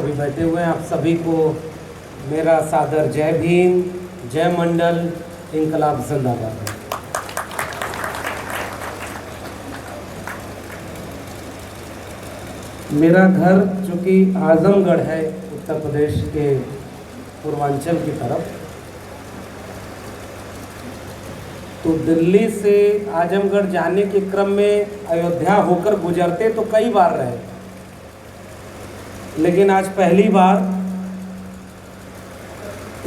सभी बैठे हुए हैं, आप सभी को मेरा सादर जय भीम, जय मंडल, इंकलाब जिंदाबाद। मेरा घर चूँकि आजमगढ़ है, उत्तर प्रदेश के पूर्वांचल की तरफ, तो दिल्ली से आजमगढ़ जाने के क्रम में अयोध्या होकर गुजरते तो कई बार रहे, लेकिन आज पहली बार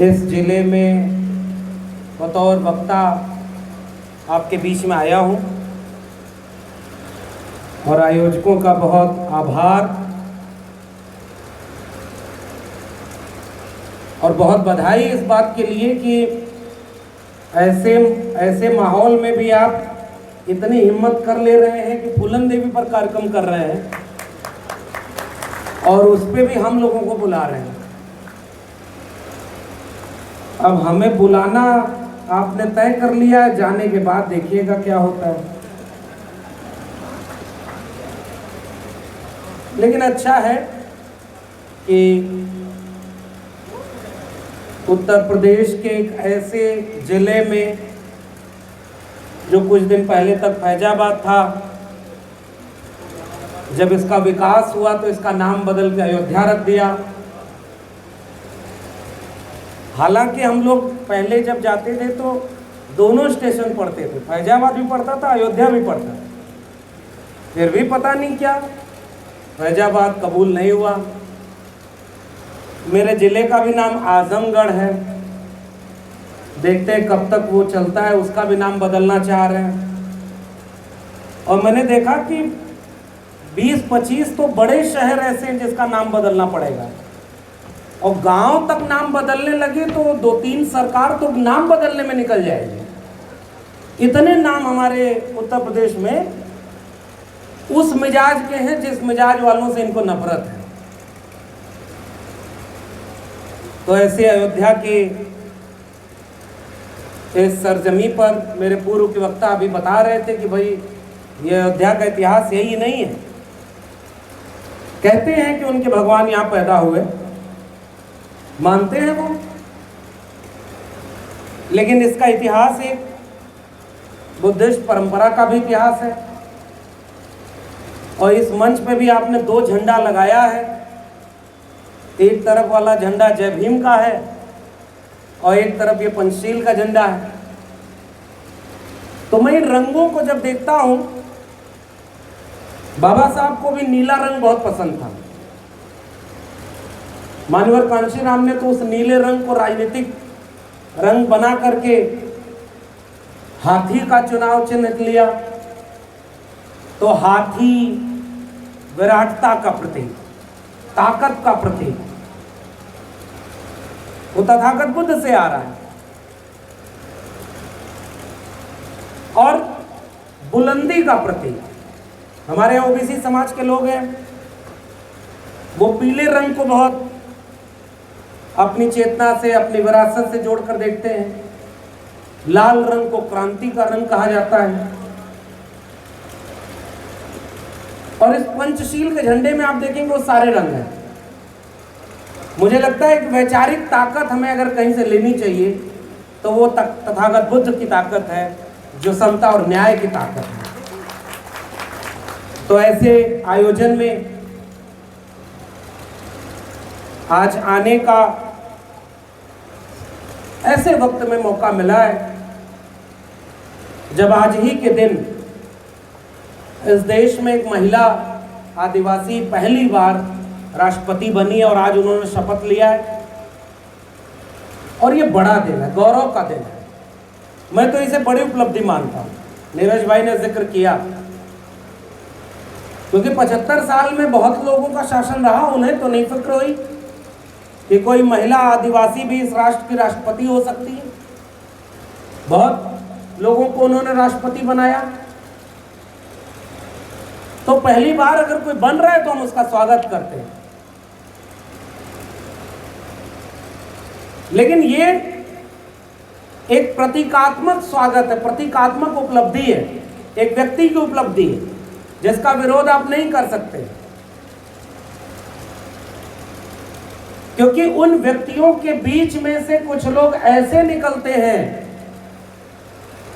इस जिले में बतौर वक्ता आपके बीच में आया हूँ और आयोजकों का बहुत आभार और बहुत बधाई इस बात के लिए कि ऐसे माहौल में भी आप इतनी हिम्मत कर ले रहे हैं कि फूलन देवी पर कार्यक्रम कर रहे हैं और उस पे भी हम लोगों को बुला रहे हैं। अब हमें बुलाना आपने तय कर लिया, जाने के बाद देखिएगा क्या होता है। लेकिन अच्छा है कि उत्तर प्रदेश के एक ऐसे जिले में जो कुछ दिन पहले तक फैजाबाद था, जब इसका विकास हुआ तो इसका नाम बदल के अयोध्या रख दिया। हालांकि हम लोग पहले जब जाते थे तो दोनों स्टेशन पढ़ते थे, फैजाबाद भी पढ़ता था, अयोध्या भी पढ़ता था। फिर भी पता नहीं क्या फैजाबाद कबूल नहीं हुआ। मेरे ज़िले का भी नाम आजमगढ़ है, देखते हैं कब तक वो चलता है, उसका भी नाम बदलना चाह रहे हैं। और मैंने देखा कि 20-25 तो बड़े शहर ऐसे हैं जिसका नाम बदलना पड़ेगा, और गांव तक नाम बदलने लगे तो 2-3 सरकार तो नाम बदलने में निकल जाएगी। इतने नाम हमारे उत्तर प्रदेश में उस मिजाज के हैं जिस मिजाज वालों से इनको नफरत है। तो ऐसे अयोध्या की इस सरजमी पर मेरे पूर्व के वक्ता अभी बता रहे थे कि भाई ये अयोध्या का इतिहास यही नहीं है। कहते हैं कि उनके भगवान यहाँ पैदा हुए, मानते हैं वो, लेकिन इसका इतिहास एक बुद्धिस्ट परंपरा का भी इतिहास है। और इस मंच पे भी आपने 2 झंडा लगाया है, एक तरफ वाला झंडा जय भीम का है और एक तरफ ये पंचशील का झंडा है। तो मैं इन रंगों को जब देखता हूं, बाबा साहब को भी नीला रंग बहुत पसंद था। मान्यवर कांशीराम ने तो उस नीले रंग को राजनीतिक रंग बना करके हाथी का चुनाव चिन्ह लिया। तो हाथी विराटता का प्रतीक, ताकत का प्रतीक, वो तथागत बुद्ध से आ रहा है। और बुलंदी का प्रतीक, हमारे यहाँ ओबीसी समाज के लोग हैं, वो पीले रंग को बहुत अपनी चेतना से, अपनी विरासत से जोड़कर देखते हैं। लाल रंग को क्रांति का रंग कहा जाता है। और इस पंचशील के झंडे में आप देखेंगे वो सारे रंग हैं। मुझे लगता है कि वैचारिक ताकत हमें अगर कहीं से लेनी चाहिए तो वो तथागत बुद्ध की ताकत है, जो समता और न्याय की ताकत है। तो ऐसे आयोजन में आज आने का ऐसे वक्त में मौका मिला है जब आज ही के दिन इस देश में एक महिला आदिवासी पहली बार राष्ट्रपति बनी और आज उन्होंने शपथ लिया है। और ये बड़ा दिन है, गौरव का दिन है। मैं तो इसे बड़ी उपलब्धि मानता हूँ। नीरज भाई ने जिक्र किया, क्योंकि 75 साल में बहुत लोगों का शासन रहा, उन्हें तो नहीं फिक्र हुई कि कोई महिला आदिवासी भी इस राष्ट्र की राष्ट्रपति हो सकती है। बहुत लोगों को उन्होंने राष्ट्रपति बनाया। तो पहली बार अगर कोई बन रहा है तो हम उसका स्वागत करते हैं। लेकिन ये एक प्रतीकात्मक स्वागत है, प्रतीकात्मक उपलब्धि है, एक व्यक्ति की उपलब्धि है जिसका विरोध आप नहीं कर सकते। क्योंकि उन व्यक्तियों के बीच में से कुछ लोग ऐसे निकलते हैं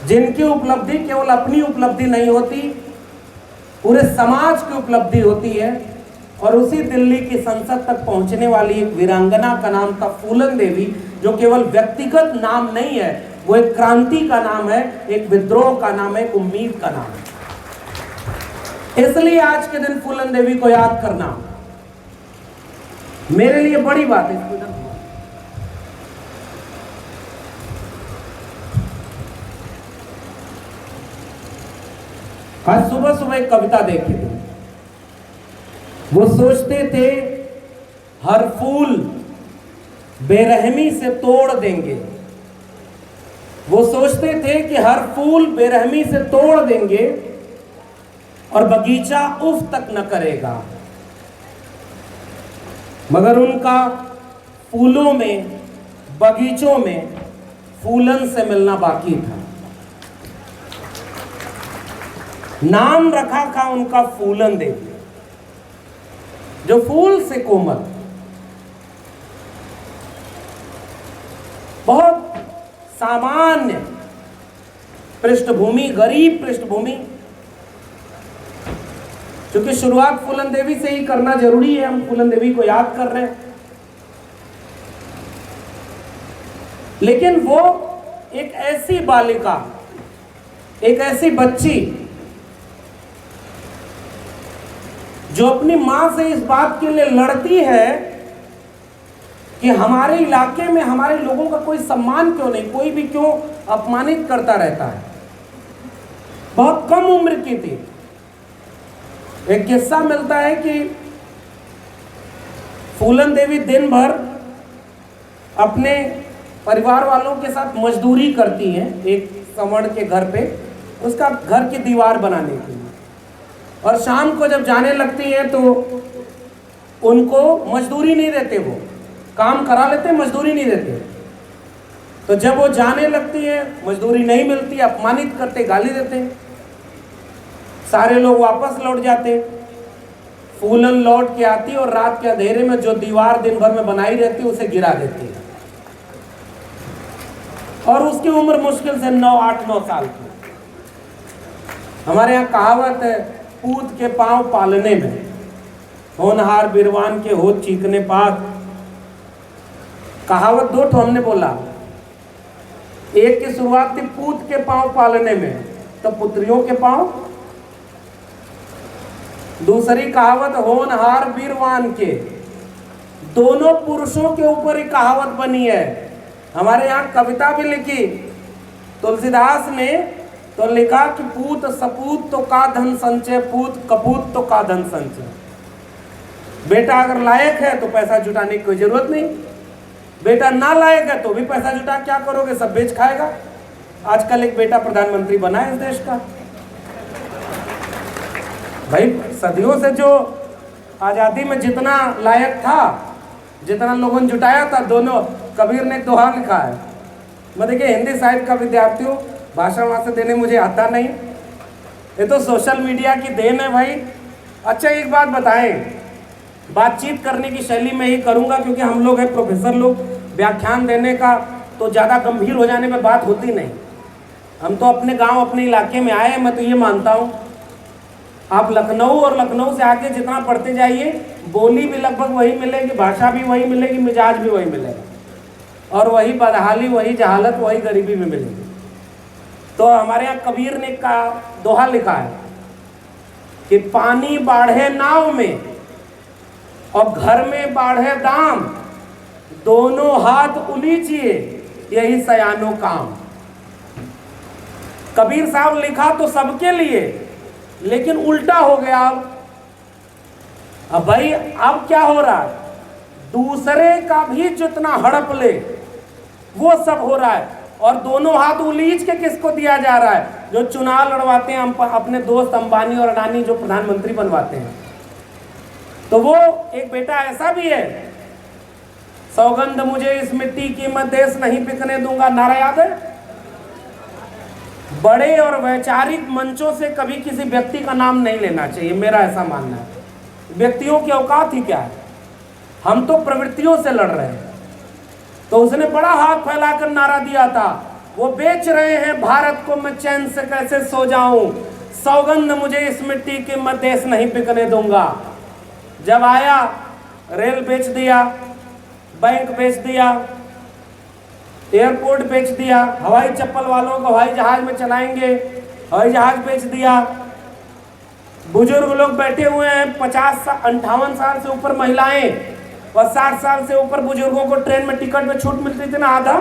जिनकी उपलब्धि केवल अपनी उपलब्धि नहीं होती, पूरे समाज की उपलब्धि होती है। और उसी दिल्ली की संसद तक पहुंचने वाली एक वीरांगना का नाम था फूलन देवी, जो केवल व्यक्तिगत नाम नहीं है, वो एक क्रांति का नाम है, एक विद्रोह का नाम है, एक उम्मीद का नाम है। इसलिए आज के दिन फूलन देवी को याद करना मेरे लिए बड़ी बात है। आज सुबह सुबह एक कविता देखी थी। वो सोचते थे हर फूल बेरहमी से तोड़ देंगे, वो सोचते थे कि हर फूल बेरहमी से तोड़ देंगे और बगीचा उफ तक न करेगा, मगर उनका फूलों में, बगीचों में फूलन से मिलना बाकी था। नाम रखा था उनका फूलन देवी, जो फूल से कोमल, बहुत सामान्य पृष्ठभूमि, गरीब पृष्ठभूमि। क्योंकि शुरुआत फूलन देवी से ही करना जरूरी है, हम फूलन देवी को याद कर रहे हैं। लेकिन वो एक ऐसी बालिका, एक ऐसी बच्ची जो अपनी मां से इस बात के लिए लड़ती है कि हमारे इलाके में हमारे लोगों का कोई सम्मान क्यों नहीं, कोई भी क्यों अपमानित करता रहता है। बहुत कम उम्र की थी। एक किस्सा मिलता है कि फूलन देवी दिन भर अपने परिवार वालों के साथ मजदूरी करती हैं एक सवर्ण के घर पे, उसका घर की दीवार बनाने के लिए। और शाम को जब जाने लगती हैं तो उनको मजदूरी नहीं देते, वो काम करा लेते, मजदूरी नहीं देते। तो जब वो जाने लगती है, मजदूरी नहीं मिलती, अपमानित करते, गाली देते, सारे लोग वापस लौट जाते। फूलन लौट के आती और रात के अंधेरे में जो दीवार दिन भर में बनाई रहती उसे गिरा देती है। और उसकी उम्र मुश्किल से 8-9 साल की। हमारे यहाँ कहावत है, पूत के पांव पालने में, होनहार बिरवान के होत चीकने पात। कहावत 2 ठो हमने बोला। एक की शुरुआत थी पूत के पांव पालने में, तो पुत्रियों के पांव। दूसरी कहावत होनहार बीरवान के, दोनों पुरुषों के ऊपर ही कहावत बनी है। हमारे यहाँ कविता भी लिखी तुलसीदास ने, तो लिखा कि पूत सपूत तो का धन संचय, पूत कपूत तो का धन संचय। बेटा अगर लायक है तो पैसा जुटाने की कोई जरूरत नहीं, बेटा ना लायक है तो भी पैसा जुटा क्या करोगे, सब बेच खाएगा। आजकल एक बेटा प्रधानमंत्री बना है इस देश का। भाई सदियों से जो आजादी में जितना लायक था, जितना लोगों ने जुटाया था, दोनों कबीर ने दोहा लिखा है। मैं देखिए हिंदी साहित्य का विद्यार्थी हूँ, भाषण वहाँ से देने मुझे आता नहीं, ये तो सोशल मीडिया की देन है भाई। अच्छा एक बात बताएं, बातचीत करने की शैली में ही करूँगा क्योंकि हम लोग हैं प्रोफेसर लोग, व्याख्यान देने का तो ज़्यादा गंभीर हो जाने में बात होती नहीं। हम तो अपने गांव अपने इलाके में आए हैं। मैं तो ये मानता हूँ आप लखनऊ और लखनऊ से आगे जितना पढ़ते जाइए, बोली भी लगभग वही मिलेगी, भाषा भी वही मिलेगी, मिजाज भी वही मिलेगा, और वही बदहाली, वही जहालत, वही गरीबी भी मिलेगी। तो हमारे यहाँ कबीर ने का दोहा लिखा है कि पानी बाढ़े नाव में और घर में बाढ़े दाम, दोनों हाथ उलीचिए यही सयानो काम। कबीर साहब लिखा तो सबके लिए, लेकिन उल्टा हो गया। अब भाई अब क्या हो रहा है, दूसरे का भी जितना हड़प ले वो सब हो रहा है, और दोनों हाथ उलीच के किसको दिया जा रहा है, जो चुनाव लड़वाते हैं अपने दोस्त अंबानी और अडानी, जो प्रधानमंत्री बनवाते हैं। तो वो एक बेटा ऐसा भी है, सौगंध मुझे इस मिट्टी की मैं देश नहीं बिकने दूंगा, नारा याद है। बड़े और वैचारिक मंचों से कभी किसी व्यक्ति का नाम नहीं लेना चाहिए, मेरा ऐसा मानना है। व्यक्तियों की औकात ही क्या है। हम तो प्रवृत्तियों से लड़ रहे हैं। तो उसने बड़ा हाथ फैलाकर नारा दिया था, वो बेच रहे हैं भारत को, मैं चैन से कैसे सो जाऊं, सौगंध मुझे इस मिट्टी की, मैं देश नहीं बिकने दूंगा। जब आया, रेल बेच दिया, बैंक बेच दिया, एयरपोर्ट बेच दिया, हवाई चप्पल वालों को हवाई जहाज में चलाएंगे, हवाई जहाज बेच दिया। बुजुर्ग लोग बैठे हुए हैं, 58 साल से ऊपर महिलाएं और 60 साल से ऊपर बुजुर्गों को ट्रेन में टिकट में छूट मिलती थी ना आधा,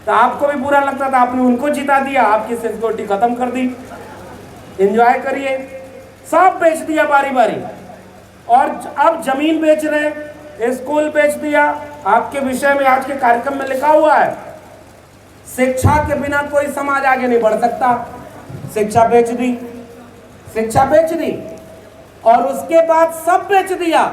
तो आपको भी बुरा लगता था, आपने उनको जिता दिया, आपकी सिक्योरिटी खत्म कर दी। एंजॉय करिए, सब बेच दिया बारी बारी। और अब जमीन बेच रहे, स्कूल बेच दिया। आपके विषय में आज के कार्यक्रम में लिखा हुआ है, शिक्षा के बिना कोई समाज आगे नहीं बढ़ सकता। शिक्षा बेच दी, शिक्षा बेच दी, और उसके बाद सब बेच दिया।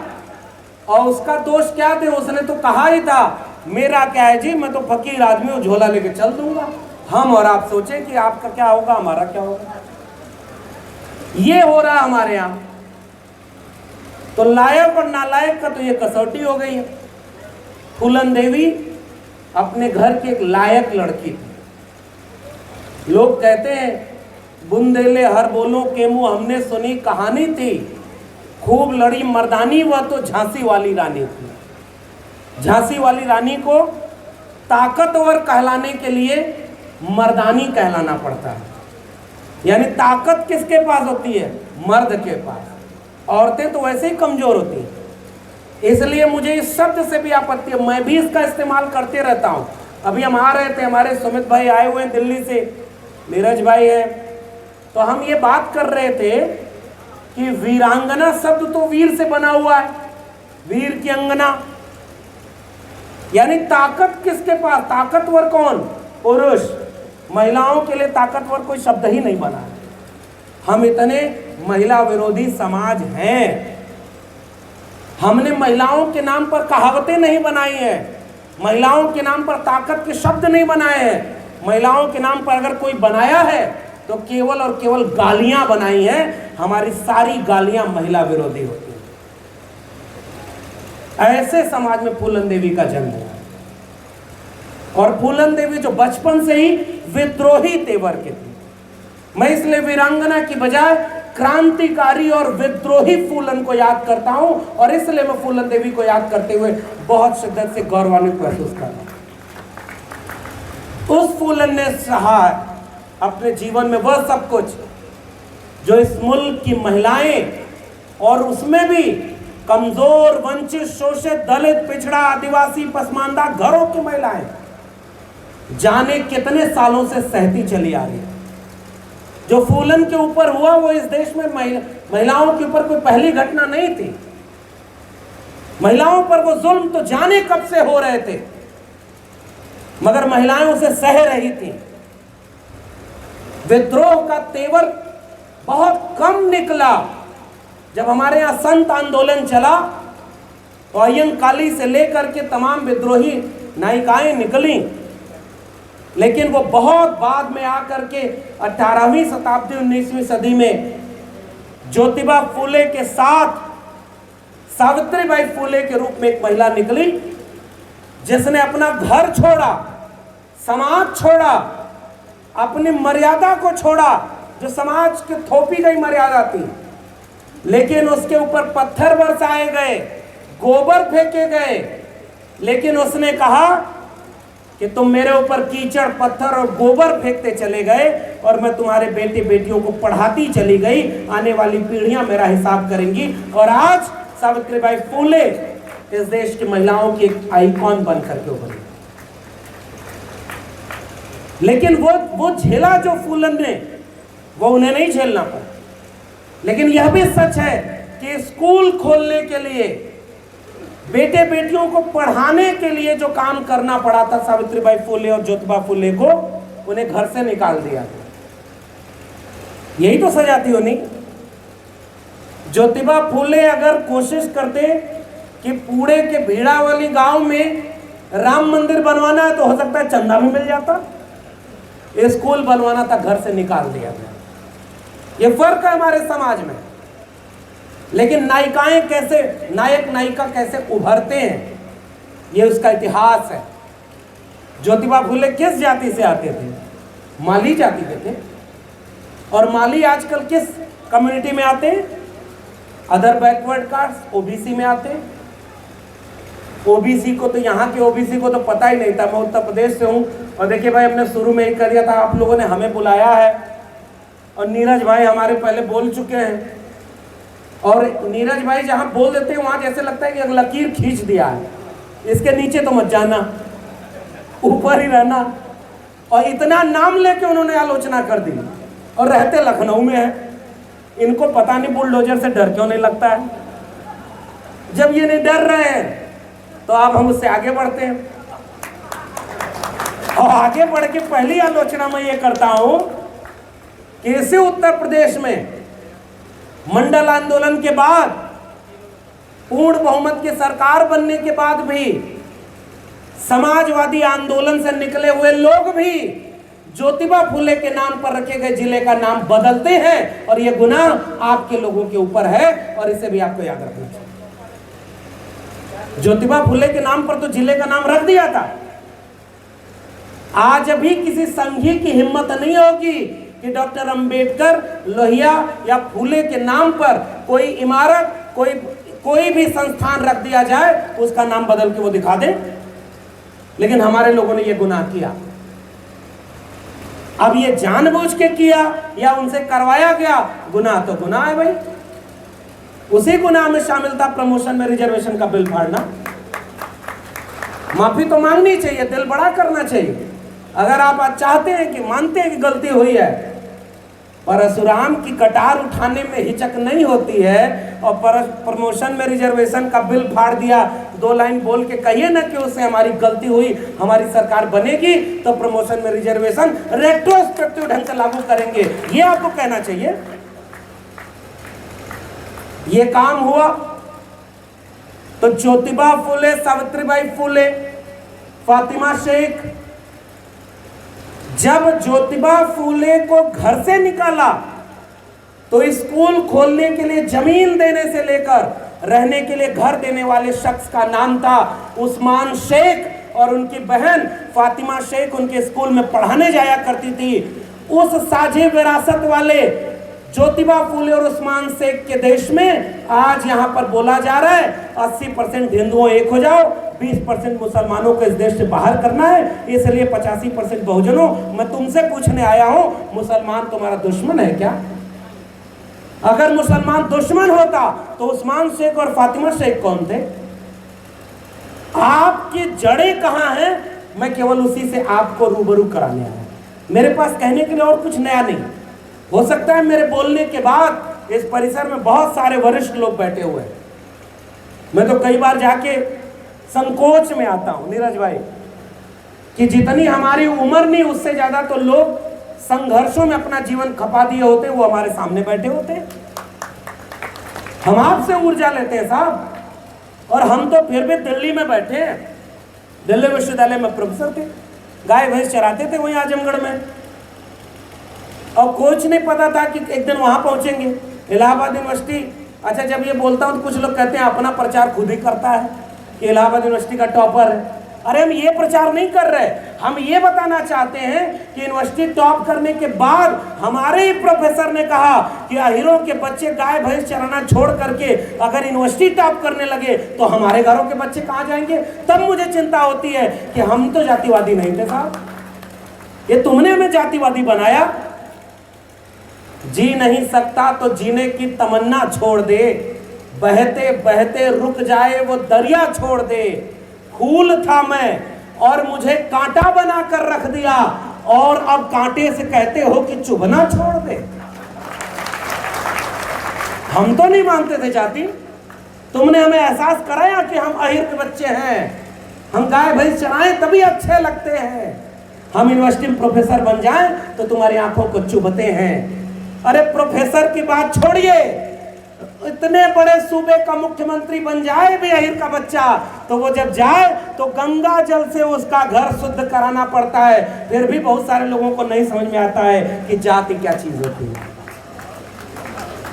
और उसका दोष क्या थे? उसने तो कहा ही था, मेरा क्या है जी, मैं तो फकीर आदमी हूं, झोला लेके चल दूंगा। हम और आप सोचे कि आपका क्या होगा, हमारा क्या होगा। ये हो रहा हमारे यहां। तो लायक और नालायक का तो ये कसौटी हो गई है। फूलन देवी अपने घर की एक लायक लड़की थी। लोग कहते हैं, बुंदेले हर बोलो के मुंह हमने सुनी कहानी थी, खूब लड़ी मर्दानी, वह तो झांसी वाली रानी थी। झांसी वाली रानी को ताकतवर कहलाने के लिए मर्दानी कहलाना पड़ता है। यानी ताकत किसके पास होती है? मर्द के पास। औरतें तो वैसे ही कमजोर होती हैं। इसलिए मुझे इस शब्द से भी आपत्ति है, मैं भी इसका इस्तेमाल करते रहता हूं। अभी हम आ रहे थे, हमारे सुमित भाई आए हुए हैं दिल्ली से, नीरज भाई है, तो हम ये बात कर रहे थे कि वीरांगना शब्द तो वीर से बना हुआ है, वीर की अंगना, यानी ताकत किसके पास? ताकतवर कौन? पुरुष। महिलाओं के लिए ताकतवर कोई शब्द ही नहीं बना है। हम इतने महिला विरोधी समाज हैं। हमने महिलाओं के नाम पर कहावतें नहीं बनाई हैं, महिलाओं के नाम पर ताकत के शब्द नहीं बनाए हैं। महिलाओं के नाम पर अगर कोई बनाया है तो केवल और केवल गालियां बनाई हैं। हमारी सारी गालियां महिला विरोधी होती हैं। ऐसे समाज में फूलन देवी का जन्म हुआ। और फूलन देवी जो बचपन से ही विद्रोही तेवर की थी, मैं इसलिए वीरांगना की बजाय क्रांतिकारी और विद्रोही फूलन को याद करता हूं। और इसलिए मैं फूलन देवी को याद करते हुए बहुत शिद्दत से गौरवान्वित महसूस कर रहा हूं। उस फूलन ने सहा अपने जीवन में वह सब कुछ जो इस मुल्क की महिलाएं, और उसमें भी कमजोर, वंचित, शोषित, दलित, पिछड़ा, आदिवासी, पसमानदा घरों की महिलाएं जाने कितने सालों से सहती चली आ रही है। जो फूलन के ऊपर हुआ वो इस देश में महिलाओं के ऊपर कोई पहली घटना नहीं थी। महिलाओं पर वो जुल्म तो जाने कब से हो रहे थे, मगर महिलाएं उसे सह रही थी। विद्रोह का तेवर बहुत कम निकला। जब हमारे यहां संत आंदोलन चला तो अय्यंकाली से लेकर के तमाम विद्रोही नायिकाएं निकली, लेकिन वो बहुत बाद में आकर के 18वीं शताब्दी 19वीं सदी में ज्योतिबा फूले के साथ सावित्रीबाई फूले के रूप में एक महिला निकली, जिसने अपना घर छोड़ा, समाज छोड़ा, अपनी मर्यादा को छोड़ा, जो समाज के थोपी गई मर्यादा थी। लेकिन उसके ऊपर पत्थर बरसाए गए, गोबर फेंके गए, लेकिन उसने कहा कि तुम मेरे ऊपर कीचड़, पत्थर और गोबर फेंकते चले गए और मैं तुम्हारे बेटे बेटियों को पढ़ाती चली गई, आने वाली पीढ़ियां मेरा हिसाब करेंगी। और आज सावित्रीबाई फूले इस देश की महिलाओं की एक आइकॉन बनकर के उभरी। लेकिन वो झेला जो फूलन ने, वो उन्हें नहीं झेलना पड़ा। लेकिन यह भी सच है कि स्कूल खोलने के लिए, बेटे बेटियों को पढ़ाने के लिए जो काम करना पड़ा था सावित्रीबाई फूले और ज्योतिबा फूले को, उन्हें घर से निकाल दिया। यही तो सजा थी उन्हें। ज्योतिबा फूले अगर कोशिश करते कि पुणे के भीड़ावली गांव में राम मंदिर बनवाना है तो हो सकता है चंदा भी मिल जाता। स्कूल बनवाना था, घर से निकाल दिया गया। ये फर्क है हमारे समाज में। लेकिन नायिकाएं कैसे, नायक नायिका कैसे उभरते हैं, ये उसका इतिहास है। ज्योतिबा फुले किस जाति से आते थे? माली जाति के थे। और माली आजकल किस कम्युनिटी में आते हैं? अदर बैकवर्ड कास्ट, ओबीसी में आते हैं। ओबीसी को तो, यहाँ के ओबीसी को तो पता ही नहीं था। मैं उत्तर प्रदेश से हूँ और देखिए भाई, हमने शुरू में ही कर दिया था, आप लोगों ने हमें बुलाया है और नीरज भाई हमारे पहले बोल चुके हैं। और नीरज भाई जहाँ बोल देते हैं वहाँ जैसे लगता है कि लकीर खींच दिया है, इसके नीचे तो मत जाना, ऊपर ही रहना। और इतना नाम लेके उन्होंने आलोचना कर दी और रहते लखनऊ में है। इनको पता नहीं बुलडोजर से डर क्यों नहीं लगता है। जब ये नहीं डर रहे हैं तो अब हम उससे आगे बढ़ते हैं। और आगे बढ़ के पहली आलोचना मैं ये करता हूं कि इसी उत्तर प्रदेश में मंडल आंदोलन के बाद, पूर्ण बहुमत की सरकार बनने के बाद भी समाजवादी आंदोलन से निकले हुए लोग भी ज्योतिबा फुले के नाम पर रखे गए जिले का नाम बदलते हैं। और यह गुनाह आपके लोगों के ऊपर है और इसे भी आपको याद रखना चाहिए। ज्योतिबा फुले के नाम पर तो जिले का नाम रख दिया था। आज भी किसी संघी की हिम्मत नहीं होगी कि डॉक्टर अंबेडकर, लोहिया या फुले के नाम पर कोई इमारत, कोई भी संस्थान रख दिया जाए, उसका नाम बदल के वो दिखा दे। लेकिन हमारे लोगों ने ये गुनाह किया। अब ये जानबूझ के किया या उनसे करवाया गया, गुनाह तो गुनाह है भाई। उसी गुनाह में शामिल था प्रमोशन में रिजर्वेशन का बिल फाड़ना। माफी तो मांगनी चाहिए, दिल बड़ा करना चाहिए। अगर आप आज चाहते हैं कि मानते हैं कि गलती हुई है, परशुराम की कटार उठाने में हिचक नहीं होती है और प्रमोशन में रिजर्वेशन का बिल फाड़ दिया, 2 लाइन बोल के कहिए ना कि उससे हमारी गलती हुई, हमारी सरकार बनेगी तो प्रमोशन में रिजर्वेशन रेट्रोस्पेक्टिव ढंग से लागू करेंगे, ये आपको कहना चाहिए। ये काम हुआ तो ज्योतिबा फुले, सावित्रीबाई फुले, फातिमा शेख, जब ज्योतिबा फुले को घर से निकाला तो स्कूल खोलने के लिए जमीन देने से लेकर रहने के लिए घर देने वाले शख्स का नाम था उस्मान शेख और उनकी बहन फातिमा शेख उनके स्कूल में पढ़ाने जाया करती थी। उस साझी विरासत वाले ज्योतिबा फुले और उस्मान शेख के देश में आज यहां पर बोला जा रहा है 80% हिंदुओं एक हो जाओ, 20% मुसलमानों को इस देश से बाहर करना है, इसलिए 85% बहुजनों। मैं तुमसे पूछने आया हूं, मुसलमान तुम्हारा दुश्मन है क्या? अगर मुसलमान दुश्मन होता तो उस्मान शेख और फातिमा शेख कौन थे? आपकी जड़ें कहां हैं? मैं केवल उसी से आपको रूबरू कराने आया। मेरे पास कहने के लिए और कुछ नया नहीं। हो सकता है मेरे बोलने के बाद इस परिसर में बहुत सारे वरिष्ठ लोग बैठे हुए हैं। मैं तो कई बार जाके संकोच में आता हूं नीरज भाई कि जितनी हमारी उम्र नहीं, उससे ज्यादा तो लोग संघर्षों में अपना जीवन खपा दिए होते, वो हमारे सामने बैठे होते। हम आपसे ऊर्जा लेते हैं साहब, और हम तो फिर भी दिल्ली में बैठे हैं। दिल्ली विश्वविद्यालय में प्रोफेसर थे, गाय भैंस चराते थे वहीं आजमगढ़ में, और कुछ नहीं पता था कि एक दिन वहां पहुंचेंगे। इलाहाबाद यूनिवर्सिटी, अच्छा जब ये बोलता हूं तो कुछ लोग कहते हैं अपना प्रचार खुद ही करता है कि इलाहाबाद यूनिवर्सिटी का टॉपर है। अरे हम ये प्रचार नहीं कर रहे, हम ये बताना चाहते हैं कि यूनिवर्सिटी टॉप करने के बाद हमारे ही प्रोफेसर ने कहा कि अहीरों के बच्चे गाय भैंस चराना छोड़ करके अगर यूनिवर्सिटी टॉप करने लगे तो हमारे घरों के बच्चे कहाँ जाएंगे। तब मुझे चिंता होती है कि हम तो जातिवादी नहीं थे साहब, ये तुमने हमें जातिवादी बनाया। जी नहीं सकता तो जीने की तमन्ना छोड़ दे, बहते बहते रुक जाए वो दरिया छोड़ दे। फूल था मैं और मुझे कांटा बना कर रख दिया, और अब कांटे से कहते हो कि चुभना छोड़ दे। हम तो नहीं मानते थे जाति, तुमने हमें एहसास कराया कि हम अहीर के बच्चे हैं, हम गाय भैंस चराएं तभी अच्छे लगते हैं। हम यूनिवर्सिटी में प्रोफेसर बन जाएं तो तुम्हारी आंखों को चुभते हैं। अरे प्रोफेसर की बात छोड़िए, इतने बड़े सूबे का मुख्यमंत्री बन जाए भी अहीर का बच्चा, तो वो जब जाए तो गंगा जल से उसका घर शुद्ध कराना पड़ता है। फिर भी बहुत सारे लोगों को नहीं समझ में आता है कि जाति क्या चीज होती है।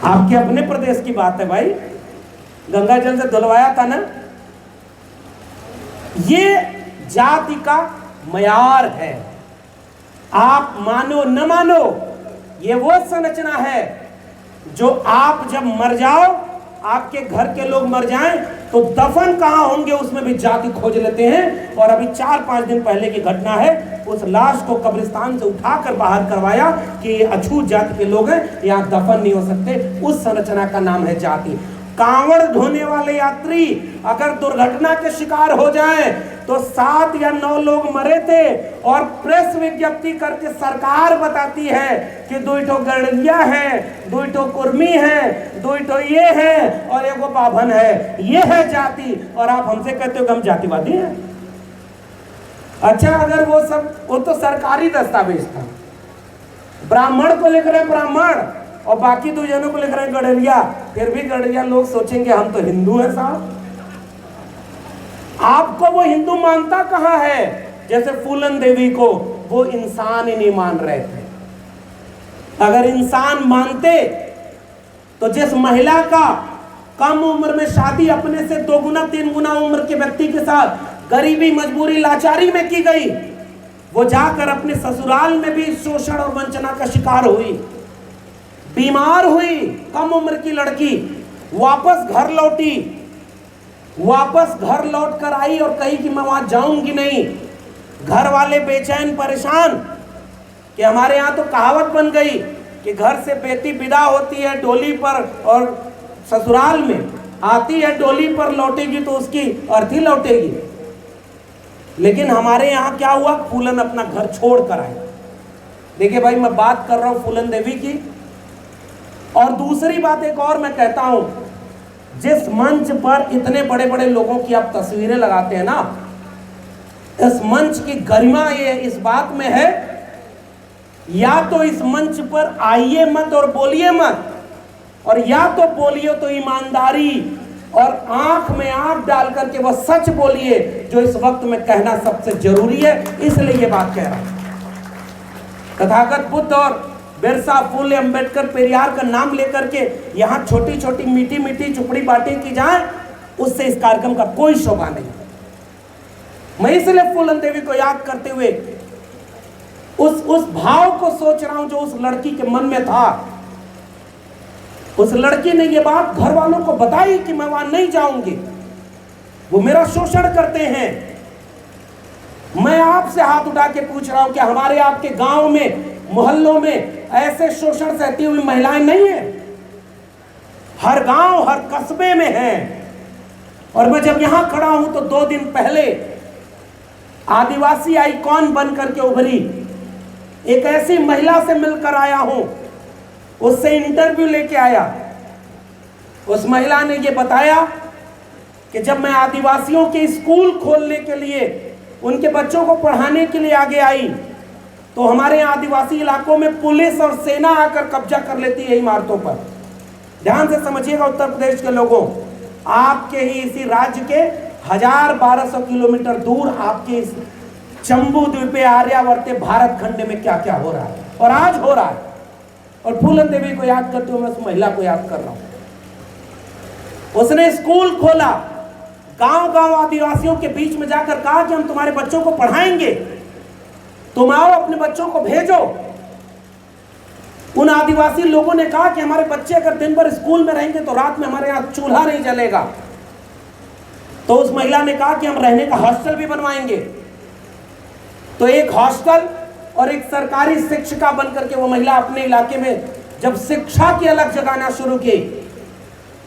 आपके अपने प्रदेश की बात है भाई, गंगा जल से धुलवाया था ना। ये जाति का मयार है, आप मानो न मानो, ये वो संरचना है जो आप जब मर जाओ, आपके घर के लोग मर जाएं तो दफन कहां होंगे उसमें भी जाति खोज लेते हैं। और अभी 4-5 दिन पहले की घटना है, उस लाश को कब्रिस्तान से उठाकर बाहर करवाया कि ये अछूत जाति के लोग हैं, यहाँ दफन नहीं हो सकते। उस संरचना का नाम है जाति। कांवड़ ढोने वाले यात्री अगर दुर्घटना के शिकार हो जाएं तो 7 या 9 लोग मरे थे और प्रेस विज्ञप्ति करके सरकार बताती है कि 2 गड़िया है, 2 कुर्मी है, 2 ये है और 1 बाभन है। ये है जाति, और आप हमसे कहते हो कि हम जातिवादी हैं। अच्छा, अगर वो तो सरकारी दस्तावेज था, ब्राह्मण को लिख रहे ब्राह्मण और बाकी 2 जनों को लिख रहे हैं गड़रिया, फिर भी गड़रिया लोग सोचेंगे हम तो हिंदू हैं साहब। आपको वो हिंदू मानता कहां है? जैसे फूलन देवी को वो इंसान ही नहीं मान रहे थे। अगर इंसान मानते तो जिस महिला का कम उम्र में शादी अपने से 2 गुना 3 गुना उम्र के व्यक्ति के साथ गरीबी, मजबूरी, लाचारी में की गई, वो जाकर अपने ससुराल में भी शोषण और वंचना का शिकार हुई, बीमार हुई, कम उम्र की लड़की वापस घर लौटी, वापस घर लौट कर आई और कही कि मैं वहां जाऊंगी नहीं। घर वाले बेचैन परेशान कि हमारे यहाँ तो कहावत बन गई कि घर से बेटी विदा होती है डोली पर और ससुराल में आती है डोली पर लौटेगी तो उसकी अर्थी लौटेगी। लेकिन हमारे यहाँ क्या हुआ, फूलन अपना घर छोड़ कर आए। देखिए भाई, मैं बात कर रहा हूं फूलन देवी की। और दूसरी बात एक और मैं कहता हूं, जिस मंच पर इतने बड़े बड़े लोगों की आप तस्वीरें लगाते हैं ना, इस मंच की गरिमा ये इस बात में है, या तो इस मंच पर आइए मत और बोलिए मत, और या तो बोलिए तो ईमानदारी और आंख में आंख डाल करके वह सच बोलिए जो इस वक्त में कहना सबसे जरूरी है। इसलिए ये बात कह रहा हूं। तथागत बुद्ध और बिरसा, फुले, अंबेडकर, पेरियार का नाम लेकर के यहाँ छोटी छोटी मीठी मीठी चुपड़ी बातें की जाए, उससे इस कार्यक्रम का कोई शोभा नहीं। मैं इसलिए फूलन देवी को याद करते हुए उस भाव को सोच रहा हूं जो उस लड़की के मन में था। उस लड़की ने ये बात घर वालों को बताई कि मैं वहां नहीं जाऊंगी, वो मेरा शोषण करते हैं। मैं आपसे हाथ उठा के पूछ रहा हूं कि हमारे आपके गांव में, मोहल्लों में ऐसे शोषण सहती हुई महिलाएं नहीं है? हर गांव, हर कस्बे में है। और मैं जब यहां खड़ा हूं तो 2 दिन पहले आदिवासी आइकॉन बन करके उभरी एक ऐसी महिला से मिलकर आया हूं, उससे इंटरव्यू लेके आया। उस महिला ने यह बताया कि जब मैं आदिवासियों के स्कूल खोलने के लिए, उनके बच्चों को पढ़ाने के लिए आगे आई, तो हमारे आदिवासी इलाकों में पुलिस और सेना आकर कब्जा कर लेती है इमारतों पर। ध्यान से समझिएगा उत्तर प्रदेश के लोगों, आपके ही इसी राज्य के 1000-1200 किलोमीटर दूर आपके इस जम्बू द्वीपे आर्यावर्ते भारत खंड में क्या क्या हो रहा है और आज हो रहा है। और फूलन देवी को याद करते हुए मैं उस महिला को याद कर रहा हूं। उसने स्कूल खोला, गांव गांव आदिवासियों के बीच में जाकर कहा कि हम तुम्हारे बच्चों को पढ़ाएंगे, तुम आओ अपने बच्चों को भेजो। उन आदिवासी लोगों ने कहा कि हमारे बच्चे अगर दिन भर स्कूल में रहेंगे तो रात में हमारे यहाँ चूल्हा नहीं जलेगा। तो उस महिला ने कहा कि हम रहने का हॉस्टल भी बनवाएंगे। तो एक हॉस्टल और एक सरकारी शिक्षिका बनकर के वो महिला अपने इलाके में जब शिक्षा की अलग जगाना शुरू की,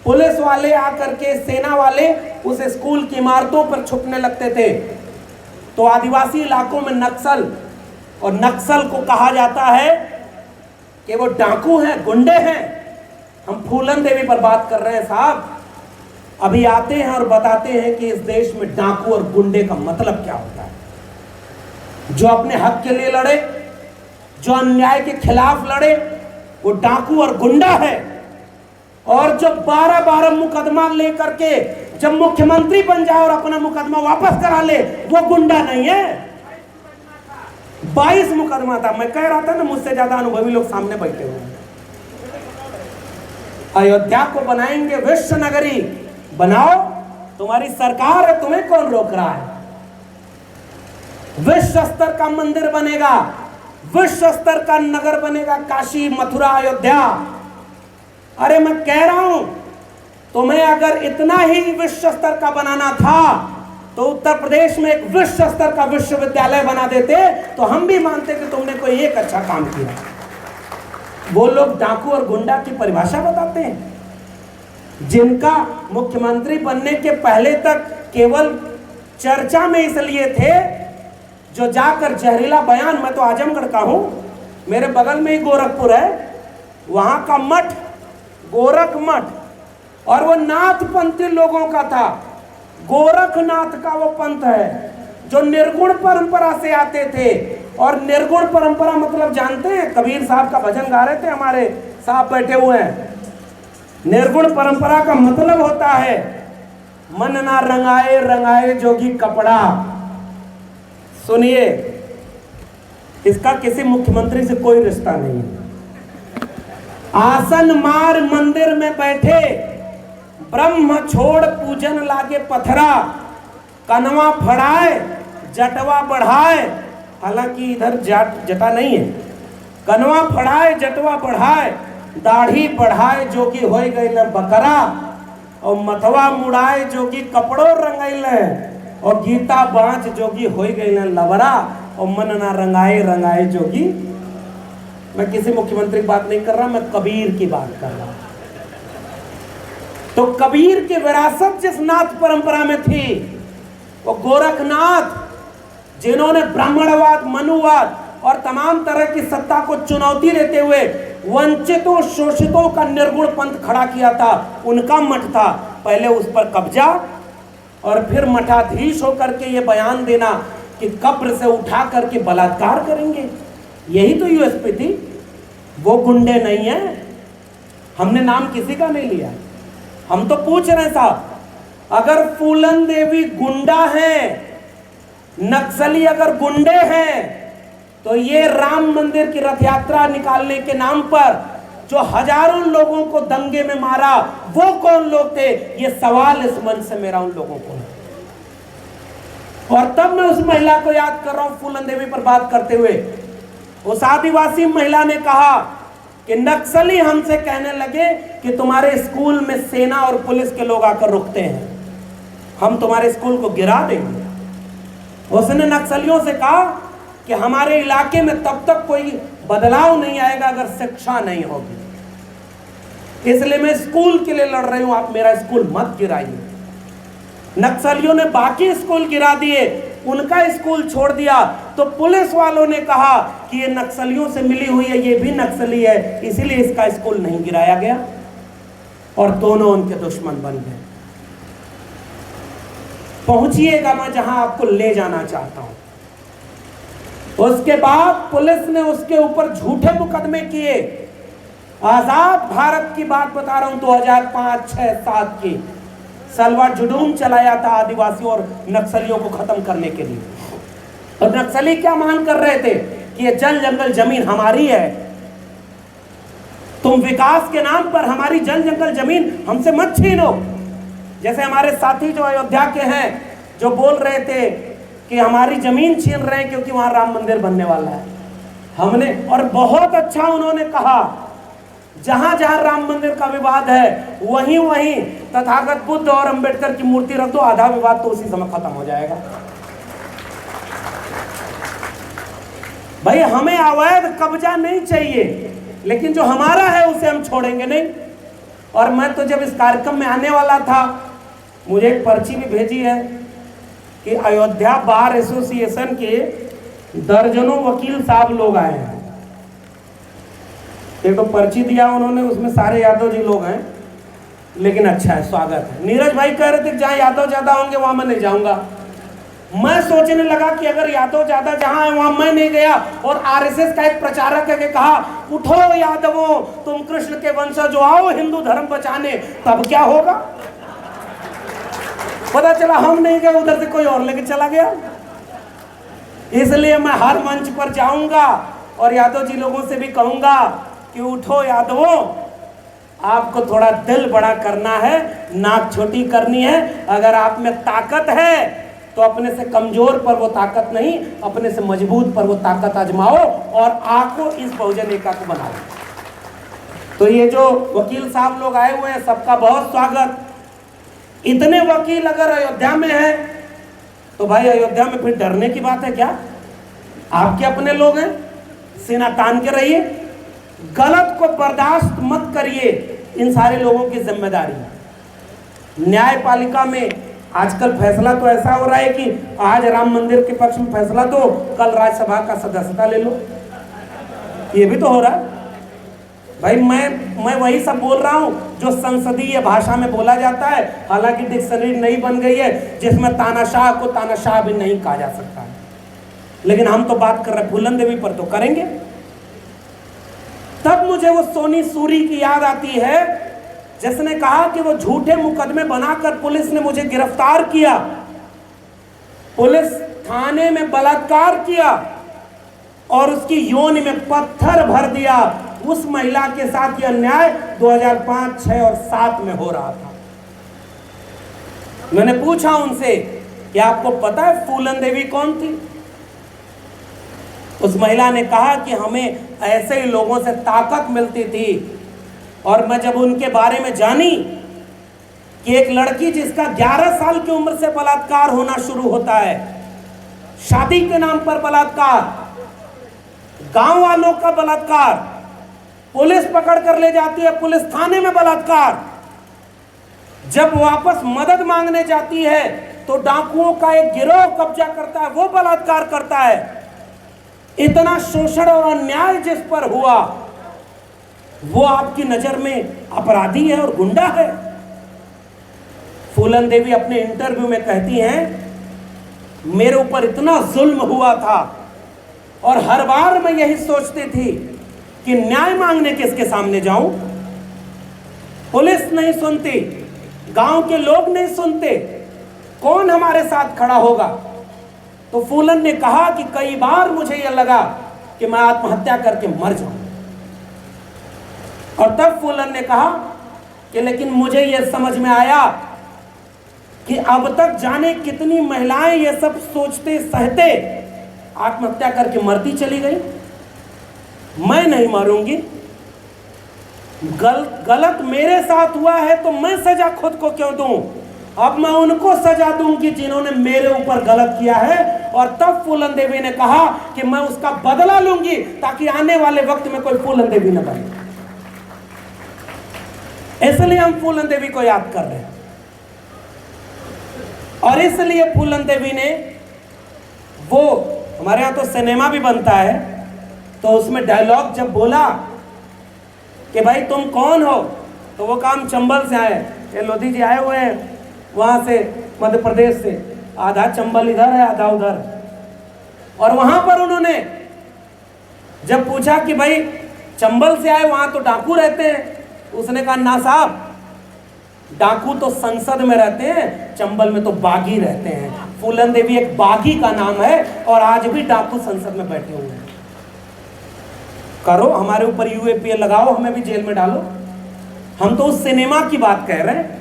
पुलिस वाले आकर के, सेना वाले उस स्कूल की इमारतों पर छुपने लगते थे। तो आदिवासी इलाकों में नक्सल, और नक्सल को कहा जाता है कि वो डाकू हैं, गुंडे हैं। हम फूलन देवी पर बात कर रहे हैं साहब। अभी आते हैं और बताते हैं कि इस देश में डाकू और गुंडे का मतलब क्या होता है। जो अपने हक के लिए लड़े, जो अन्याय के खिलाफ लड़े, वो डाकू और गुंडा है। और जो 12-12 मुकदमा लेकर के जब मुख्यमंत्री बन जाए और अपना मुकदमा वापस करा ले, वो गुंडा नहीं है। 22 मुकदमा था। मैं कह रहा था ना, मुझसे ज्यादा अनुभवी लोग सामने बैठे हुए हैं। अयोध्या को बनाएंगे विश्व नगरी, बनाओ, तुम्हारी सरकार है, तुम्हें कौन रोक रहा है। विश्व स्तर का मंदिर बनेगा, विश्व स्तर का नगर बनेगा, काशी, मथुरा, अयोध्या। अरे मैं कह रहा हूं, तुम्हें अगर इतना ही विश्व स्तर का बनाना था तो उत्तर प्रदेश में एक विश्व स्तर का विश्वविद्यालय बना देते, तो हम भी मानते कि तुमने कोई एक अच्छा काम किया। वो लोग डाकू और गुंडा की परिभाषा बताते हैं, जिनका मुख्यमंत्री बनने के पहले तक केवल चर्चा में इसलिए थे, जो जाकर जहरीला बयान, मैं तो आजमगढ़ का हूं, मेरे बगल में ही गोरखपुर है, वहां का मठ गोरख मठ, और वो नाथपंथी लोगों का था। गोरखनाथ का वो पंथ है जो निर्गुण परंपरा से आते थे। और निर्गुण परंपरा मतलब जानते हैं, कबीर साहब का भजन गा रहे थे, हमारे साहब बैठे हुए हैं। निर्गुण परंपरा का मतलब होता है मन ना रंगाए रंगाए जोगी कपड़ा। सुनिए, इसका किसी मुख्यमंत्री से कोई रिश्ता नहीं है। आसन मार मंदिर में बैठे, ब्रह्म छोड़ पूजन लागे पथरा, कनवा फड़ाए जटवा बढ़ाए, हालांकि इधर जटा नहीं है, कनवा फड़ाए जटवा बढ़ाए, दाढ़ी बढ़ाए जोगी होई गई बकरा, और मथवा मुड़ाए जोगी कपड़ों रंगैल, और गीता बाँच जोगी होई गई लवरा, और मन ना रंगाए रंगाए जोगी। मैं किसी मुख्यमंत्री की बात नहीं कर रहा, मैं कबीर की बात कर रहा हूं। तो कबीर की विरासत जिस नाथ परंपरा में थी, वो गोरखनाथ, जिन्होंने ब्राह्मणवाद, मनुवाद और तमाम तरह की सत्ता को चुनौती देते हुए वंचितों शोषितों का निर्गुण पंथ खड़ा किया था, उनका मठ था। पहले उस पर कब्जा और फिर मठाधीश होकर के ये बयान देना कि कब्र से उठा करके बलात्कार करेंगे। यही तो यूएसपी थी। वो गुंडे नहीं है, हमने नाम किसी का नहीं लिया। हम तो पूछ रहे साहब, अगर फूलन देवी गुंडा है, नक्सली अगर गुंडे हैं, तो ये राम मंदिर की रथ यात्रा निकालने के नाम पर जो हजारों लोगों को दंगे में मारा, वो कौन लोग थे? ये सवाल इस मंच से मेरा उन लोगों को है। और तब मैं उस महिला को याद कर रहा हूं, फूलन देवी पर बात करते हुए, उस आदिवासी महिला ने कहा कि नक्सली हमसे कहने लगे कि तुम्हारे स्कूल में सेना और पुलिस के लोग आकर रुकते हैं, हम तुम्हारे स्कूल को गिरा देंगे। उसने नक्सलियों से कहा कि हमारे इलाके में तब तक कोई बदलाव नहीं आएगा अगर शिक्षा नहीं होगी, इसलिए मैं स्कूल के लिए लड़ रही हूं, आप मेरा स्कूल मत गिराइए। नक्सलियों ने बाकी स्कूल गिरा दिए, उनका स्कूल छोड़ दिया, तो पुलिस वालों ने कहा कि ये नक्सलियों से मिली हुई है, ये भी नक्सली है, इसीलिए इसका स्कूल नहीं गिराया गया, और दोनों उनके दुश्मन बन गए। पहुंचिएगा मैं जहां आपको ले जाना चाहता हूं। उसके बाद पुलिस ने उसके ऊपर झूठे मुकदमे किए। आजाद भारत की बात बता रहा हूं, 2005, 6, 7 की सलवार जुलूम चलाया था आदिवासियों और नक्सलियों को खत्म करने के लिए। और नक्सली क्या मांग कर रहे थे कि ये जल जंगल जमीन हमारी है, तुम विकास के नाम पर हमारी जल जंगल जमीन हमसे मत छीनो। जैसे हमारे साथी जो अयोध्या के हैं, जो बोल रहे थे कि हमारी जमीन छीन रहे हैं क्योंकि वहां राम मंदिर बनने वाला है। हमने, और बहुत अच्छा उन्होंने कहा, जहां जहां राम मंदिर का विवाद है वहीं वहीं तथागत बुद्ध और अंबेडकर की मूर्ति रख दो, आधा विवाद तो उसी समय खत्म हो जाएगा। भाई हमें अवैध कब्जा नहीं चाहिए, लेकिन जो हमारा है उसे हम छोड़ेंगे नहीं। और मैं तो जब इस कार्यक्रम में आने वाला था, मुझे एक पर्ची भी भेजी है कि अयोध्या बार एसोसिएशन के दर्जनों वकील साहब लोग आए हैं। एक तो पर्ची दिया उन्होंने, उसमें सारे यादव जी लोग हैं, लेकिन अच्छा है, स्वागत है। नीरज भाई कह रहे थे कि जहां यादव ज्यादा होंगे वहां मैं नहीं जाऊंगा। मैं सोचने लगा कि अगर यादव ज्यादा जहां है वहां मैं नहीं गया, और आरएसएस का एक प्रचारक है कहा उठो यादवों तुम कृष्ण के वंशज जो, आओ हिंदू धर्म बचाने, तब क्या होगा? पता चला हम नहीं गए, उधर से कोई और लेके चला गया। इसलिए मैं हर मंच पर जाऊंगा और यादव जी लोगों से भी कहूंगा कि उठो यादवों, आपको थोड़ा दिल बड़ा करना है, नाक छोटी करनी है। अगर आप में ताकत है तो अपने से कमजोर पर वो ताकत नहीं, अपने से मजबूत पर वो ताकत आजमाओ और आपको इस बहुजन एकता को बनाओ। तो ये जो वकील साहब लोग आए हुए हैं, सबका बहुत स्वागत। इतने वकील अगर अयोध्या में है तो भाई अयोध्या में फिर डरने की बात है क्या? आपके अपने लोग हैं, सीना तान के रहिए, गलत को बर्दाश्त मत करिए। इन सारे लोगों की जिम्मेदारी। न्यायपालिका में आजकल फैसला तो ऐसा हो रहा है कि आज राम मंदिर के पक्ष में फैसला दो, कल राज्यसभा का सदस्यता ले लो। ये भी तो हो रहा है भाई। मैं वही सब बोल रहा हूं जो संसदीय भाषा में बोला जाता है। हालांकि डिक्शनरी नई बन गई है जिसमें तानाशाह को तानाशाह भी नहीं कहा जा सकता है, लेकिन हम तो बात कर रहे हैं फूलन देवी पर, तो करेंगे। तब मुझे वो सोनी सूरी की याद आती है जिसने कहा कि वो झूठे मुकदमे बनाकर पुलिस ने मुझे गिरफ्तार किया, पुलिस थाने में बलात्कार किया और उसकी योनि में पत्थर भर दिया। उस महिला के साथ यह अन्याय 2005, 6 और 7 में हो रहा था। मैंने पूछा उनसे कि आपको पता है फूलन देवी कौन थी? उस महिला ने कहा कि हमें ऐसे ही लोगों से ताकत मिलती थी। और मैं जब उनके बारे में जानी कि एक लड़की जिसका 11 साल की उम्र से बलात्कार होना शुरू होता है, शादी के नाम पर बलात्कार, गांव वालों का बलात्कार, पुलिस पकड़ कर ले जाती है, पुलिस थाने में बलात्कार, जब वापस मदद मांगने जाती है तो डाकुओं का एक गिरोह कब्जा करता है, वो बलात्कार करता है। इतना शोषण और अन्याय जिस पर हुआ वो आपकी नजर में अपराधी है और गुंडा है। फूलन देवी अपने इंटरव्यू में कहती हैं, मेरे ऊपर इतना जुल्म हुआ था और हर बार मैं यही सोचती थी कि न्याय मांगने किसके सामने जाऊं। पुलिस नहीं सुनती, गांव के लोग नहीं सुनते, कौन हमारे साथ खड़ा होगा? तो फूलन ने कहा कि कई बार मुझे यह लगा कि मैं आत्महत्या करके मर जाऊं। और तब फूलन ने कहा कि लेकिन मुझे यह समझ में आया कि अब तक जाने कितनी महिलाएं ये सब सोचते सहते आत्महत्या करके मरती चली गई, मैं नहीं मरूंगी। गलत मेरे साथ हुआ है तो मैं सजा खुद को क्यों दूं? अब मैं उनको सजा दूंगी जिन्होंने मेरे ऊपर गलत किया है। और तब फूलन देवी ने कहा कि मैं उसका बदला लूंगी ताकि आने वाले वक्त में कोई फूलन देवी न बने। इसलिए हम फूलन देवी को याद कर रहे हैं। और इसलिए फूलन देवी ने, वो हमारे यहां तो सिनेमा भी बनता है, तो उसमें डायलॉग जब बोला कि भाई तुम कौन हो, तो वो काम चंबल से आए, ये लोधी जी आए हुए हैं वहां से, मध्य प्रदेश से, आधा चंबल इधर है आधा उधर। और वहां पर उन्होंने जब पूछा कि भाई चंबल से आए, वहां तो डाकू रहते हैं, उसने कहा ना साहब, डाकू तो संसद में रहते हैं, चंबल में तो बागी रहते हैं। फूलन देवी एक बागी का नाम है और आज भी डाकू संसद में बैठे हुए हैं। करो, हमारे ऊपर यूएपीए लगाओ, हमें भी जेल में डालो। हम तो उस सिनेमा की बात कह रहे हैं,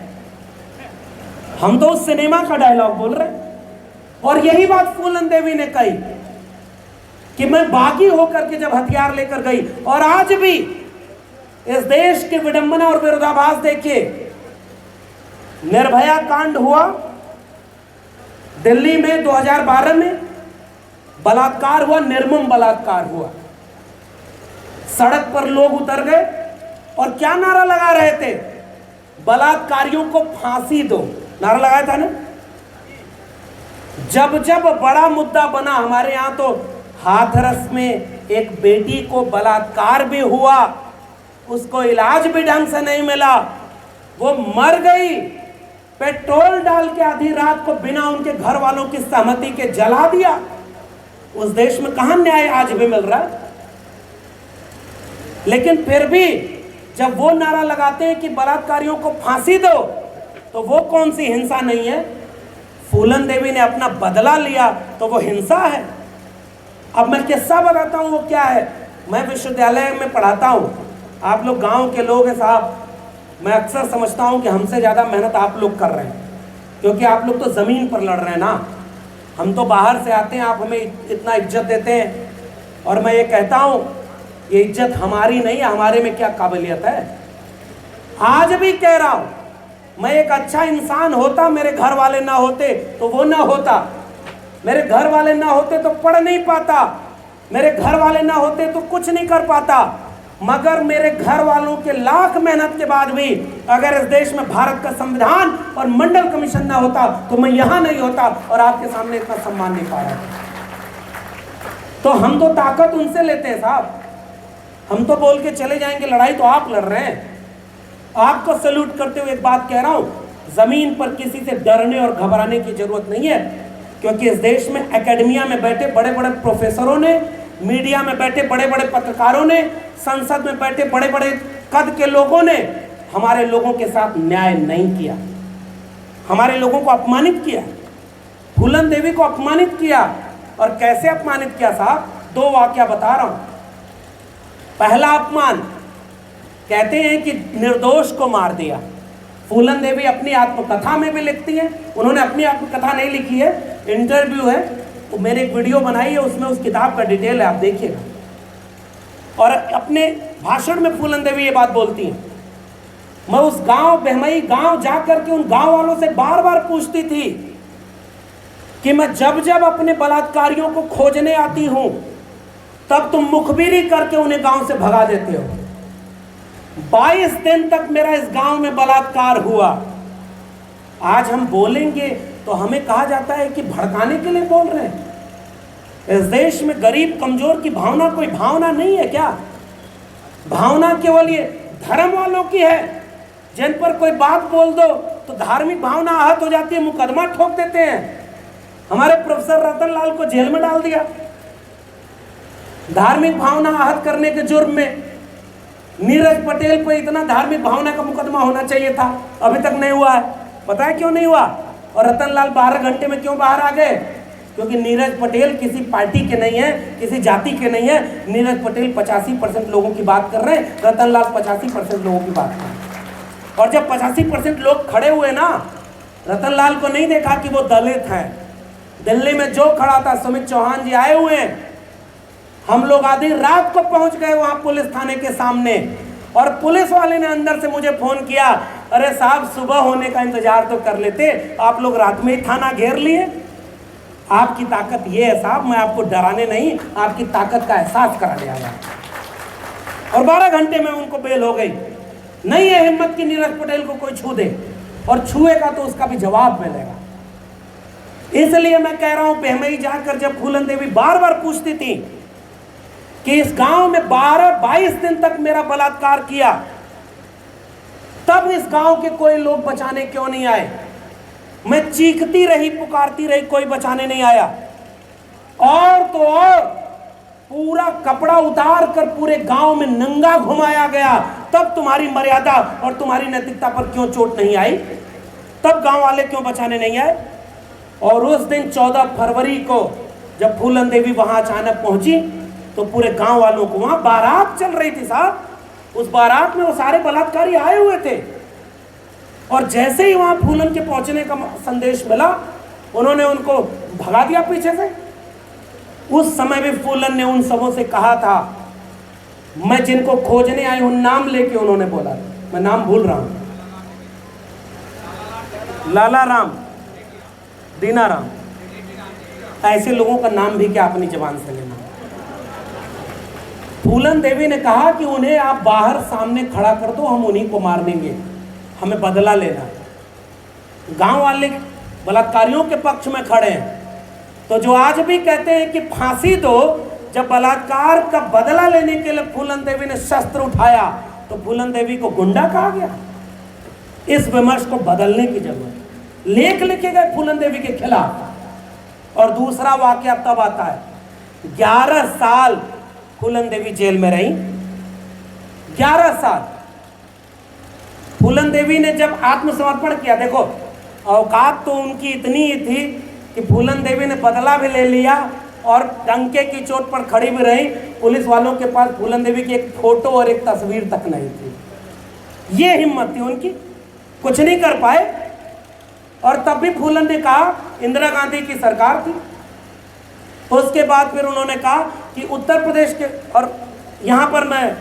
हम तो उस सिनेमा का डायलॉग बोल रहे हैं। और यही बात फूलन देवी ने कही कि मैं बागी होकर के जब हथियार लेकर गई। और आज भी इस देश की विडंबना और विरोधाभास देखिए, निर्भया कांड हुआ दिल्ली में 2012 में, बलात्कार हुआ, निर्मम बलात्कार हुआ, सड़क पर लोग उतर गए और क्या नारा लगा रहे थे? बलात्कारियों को फांसी दो, नारा लगाया था ना। जब जब बड़ा मुद्दा बना, हमारे यहां तो हाथरस में एक बेटी को बलात्कार भी हुआ, उसको इलाज भी ढंग से नहीं मिला, वो मर गई, पेट्रोल डाल के आधी रात को बिना उनके घर वालों की सहमति के जला दिया। उस देश में कहां न्याय आज भी मिल रहा है? लेकिन फिर भी जब वो नारा लगाते हैं कि बलात्कारियों को फांसी दो, तो वो कौन सी हिंसा नहीं है? फूलन देवी ने अपना बदला लिया तो वो हिंसा है। अब मैं किस्सा बताता हूं, वो क्या है। मैं विश्वविद्यालय में पढ़ाता हूं, आप लोग गांव के लोग हैं साहब, मैं अक्सर समझता हूं कि हमसे ज़्यादा मेहनत आप लोग कर रहे हैं, क्योंकि आप लोग तो ज़मीन पर लड़ रहे हैं ना। हम तो बाहर से आते हैं, आप हमें इतना इज्जत देते हैं, और मैं ये कहता हूं ये इज्जत हमारी नहीं है, हमारे में क्या काबिलियत है। आज भी कह रहा हूं, मैं एक अच्छा इंसान होता, मेरे घर वाले ना होते तो वो ना होता, मेरे घर वाले ना होते तो पढ़ नहीं पाता, मेरे घर वाले ना होते तो कुछ नहीं कर पाता। मगर मेरे घर वालों के लाख मेहनत के बाद भी अगर इस देश में भारत का संविधान और मंडल कमीशन ना होता तो मैं यहां नहीं होता और आपके सामने इतना सम्मान नहीं पा रहा। तो हम तो ताकत उनसे लेते हैं साहब, हम तो बोल के चले जाएंगे, लड़ाई तो आप लड़ रहे हैं। आपको सैल्यूट करते हुए एक बात कह रहा हूं, जमीन पर किसी से डरने और घबराने की जरूरत नहीं है, क्योंकि इस देश में एकेडमिया में बैठे बड़े बड़े प्रोफेसरों ने, मीडिया में बैठे बड़े बड़े पत्रकारों ने, संसद में बैठे बड़े बड़े कद के लोगों ने हमारे लोगों के साथ न्याय नहीं किया, हमारे लोगों को अपमानित किया, फूलन देवी को अपमानित किया। और कैसे अपमानित किया साहब, 2 वाकया बता रहा हूं। पहला अपमान, कहते हैं कि निर्दोष को मार दिया। फूलन देवी अपनी आत्मकथा में भी लिखती हैं, उन्होंने अपनी आत्मकथा नहीं लिखी है, इंटरव्यू है, तो मैंने एक वीडियो बनाई है, उसमें उस किताब का डिटेल है, आप देखिएगा। और अपने भाषण में फूलन देवी ये बात बोलती हैं, मैं उस गांव बहमई गांव जाकर के उन गांव वालों से बार बार पूछती थी कि मैं जब जब अपने बलात्कारियों को खोजने आती हूं तब तुम मुखबिरी करके उन्हें गांव से भगा देते हो। 22 दिन तक मेरा इस गांव में बलात्कार हुआ। आज हम बोलेंगे तो हमें कहा जाता है कि भड़काने के लिए बोल रहे हैं। इस देश में गरीब कमजोर की भावना कोई भावना नहीं है क्या? भावना केवल ये धर्म वालों की है, जिन पर कोई बात बोल दो तो धार्मिक भावना आहत हो जाती है, मुकदमा ठोक देते हैं। हमारे प्रोफेसर रतन लाल को जेल में डाल दिया धार्मिक भावना आहत करने के जुर्म में। नीरज पटेल पर इतना धार्मिक भावना का मुकदमा होना चाहिए था, अभी तक नहीं हुआ है। पता है क्यों नहीं हुआ? और रतन लाल 12 घंटे में क्यों बाहर आ गए? क्योंकि नीरज पटेल किसी पार्टी के नहीं है, किसी जाति के नहीं है। नीरज पटेल 85% लोगों की बात कर रहे हैं, रतन लाल 85% लोगों की बात कर रहे हैं। और जब 85% लोग खड़े हुए ना, रतन लाल को नहीं देखा कि वो दलित हैं। दिल्ली में जो खड़ा था, सुमित चौहान जी आए हुए हैं, हम लोग आधी रात को पहुंच गए वहां पुलिस थाने के सामने, और पुलिस वाले ने अंदर से मुझे फोन किया, अरे साहब सुबह होने का इंतजार तो कर लेते, आप लोग रात में ही थाना घेर लिए। आपकी ताकत ये है साहब, मैं आपको डराने नहीं, आपकी ताकत का एहसास कराने आया। और 12 घंटे में उनको बेल हो गई। नहीं है हिम्मत कि नीरज पटेल को कोई छू दे, और छुएगा तो उसका भी जवाब मिलेगा। इसलिए मैं कह रहा हूं, बहमई जाकर जब फूलन देवी बार बार पूछती थी कि इस गांव में 22 दिन तक मेरा बलात्कार किया, तब इस गांव के कोई लोग बचाने क्यों नहीं आए? मैं चीखती रही, पुकारती रही, कोई बचाने नहीं आया। और तो और पूरा कपड़ा उतार कर पूरे गांव में नंगा घुमाया गया, तब तुम्हारी मर्यादा और तुम्हारी नैतिकता पर क्यों चोट नहीं आई? तब गांव वाले क्यों बचाने नहीं आए? और उस दिन 14 फरवरी को जब फूलन देवी वहां अचानक पहुंची तो पूरे गांव वालों को, वहां बारात चल रही थी साहब, उस बारात में वो सारे बलात्कारी आए हुए थे, और जैसे ही वहां फूलन के पहुंचने का संदेश मिला, उन्होंने उनको भगा दिया पीछे से। उस समय भी फूलन ने उन सबों से कहा था, मैं जिनको खोजने आई हूं, नाम लेके उन्होंने बोला, मैं नाम भूल रहा हूं, लाला राम, दीना राम, ऐसे लोगों का नाम भी क्या अपनी जबान से लेना। फूलन देवी ने कहा कि उन्हें आप बाहर सामने खड़ा कर दो, हम उन्हीं को मार देंगे, हमें बदला लेना। गांव वाले बलात्कारियों के पक्ष में खड़े हैं, तो जो आज भी कहते हैं कि फांसी दो, जब बलात्कार का बदला लेने के लिए फूलन देवी ने शस्त्र उठाया तो फूलन देवी को गुंडा कहा गया। इस विमर्श को बदलने की जरूरत है। लेख लिखे गए फूलन देवी के खिलाफ। और दूसरा वाकया तब आता है, 11 साल फूलन देवी जेल में रही। 11 साल फूलन देवी ने जब आत्मसमर्पण किया, देखो औकात तो उनकी इतनी ही थी कि फूलन देवी ने बदला भी ले लिया और डंके की चोट पर खड़ी भी रही। पुलिस वालों के पास फूलन देवी की एक फोटो और एक तस्वीर तक नहीं थी। ये हिम्मत थी उनकी, कुछ नहीं कर पाए। और तब भी फूलन ने कहा, इंदिरा गांधी की सरकार थी, उसके बाद फिर उन्होंने कहा कि उत्तर प्रदेश के, और यहां पर मैं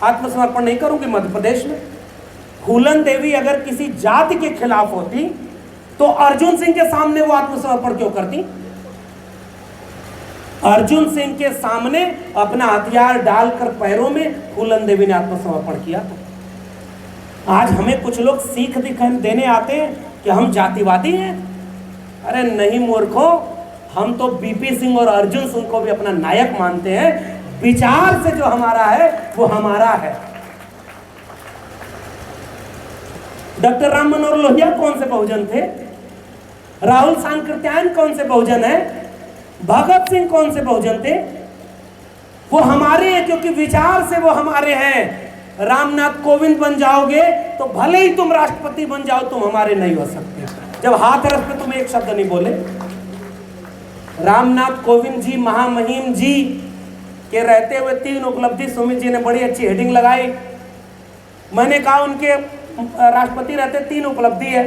आत्मसमर्पण नहीं करूंगी, मध्य प्रदेश में फूलन देवी अगर किसी जाति के खिलाफ होती तो अर्जुन सिंह के सामने वो आत्मसमर्पण क्यों करती? अर्जुन सिंह के सामने अपना हथियार डालकर पैरों में फूलन देवी ने आत्मसमर्पण किया था। आज हमें कुछ लोग सीख देने आते हैं कि हम जातिवादी हैं। अरे नहीं मूर्खों, हम तो बीपी सिंह और अर्जुन सिंह को भी अपना नायक मानते हैं। विचार से जो हमारा है वो हमारा है। डॉक्टर राम मनोहर लोहिया कौन से बहुजन थे? राहुल सांकृत्यायन कौन से बहुजन है? भगत सिंह कौन से बहुजन थे? वो हमारे हैं क्योंकि विचार से वो हमारे हैं। रामनाथ कोविंद बन जाओगे तो भले ही तुम राष्ट्रपति बन जाओ, तुम हमारे नहीं हो सकते। जब हाथरस पे तुम एक शब्द नहीं बोले। रामनाथ कोविंद जी, महामहिम जी के रहते हुए 3 उपलब्धि सुमित जी ने बड़ी अच्छी हेडिंग लगाई। मैंने कहा उनके राष्ट्रपति रहते 3 उपलब्धि है।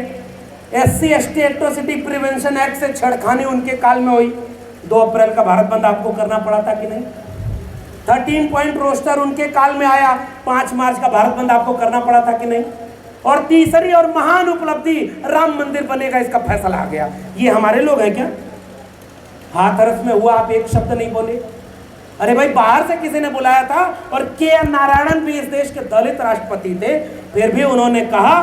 SC ST atrocity prevention act से छेड़खानी उनके काल में हुई। 2 अप्रैल का भारत बंद आपको करना पड़ा था कि नहीं? 13 पॉइंट रोस्टर उनके काल में आया। 5 मार्च का भारत बंद आपको करना पड़ा था कि नहीं? और तीसरी और महान उपलब्धि, राम मंदिर बनेगा, इसका फैसला आ गया। ये हमारे लोग हैं क्या? हाथरस में हुआ, आप एक शब्द नहीं बोले। अरे भाई, बाहर से किसी ने बुलाया था और KR नारायणन भी इस देश के दलित राष्ट्रपति थे, फिर भी उन्होंने कहा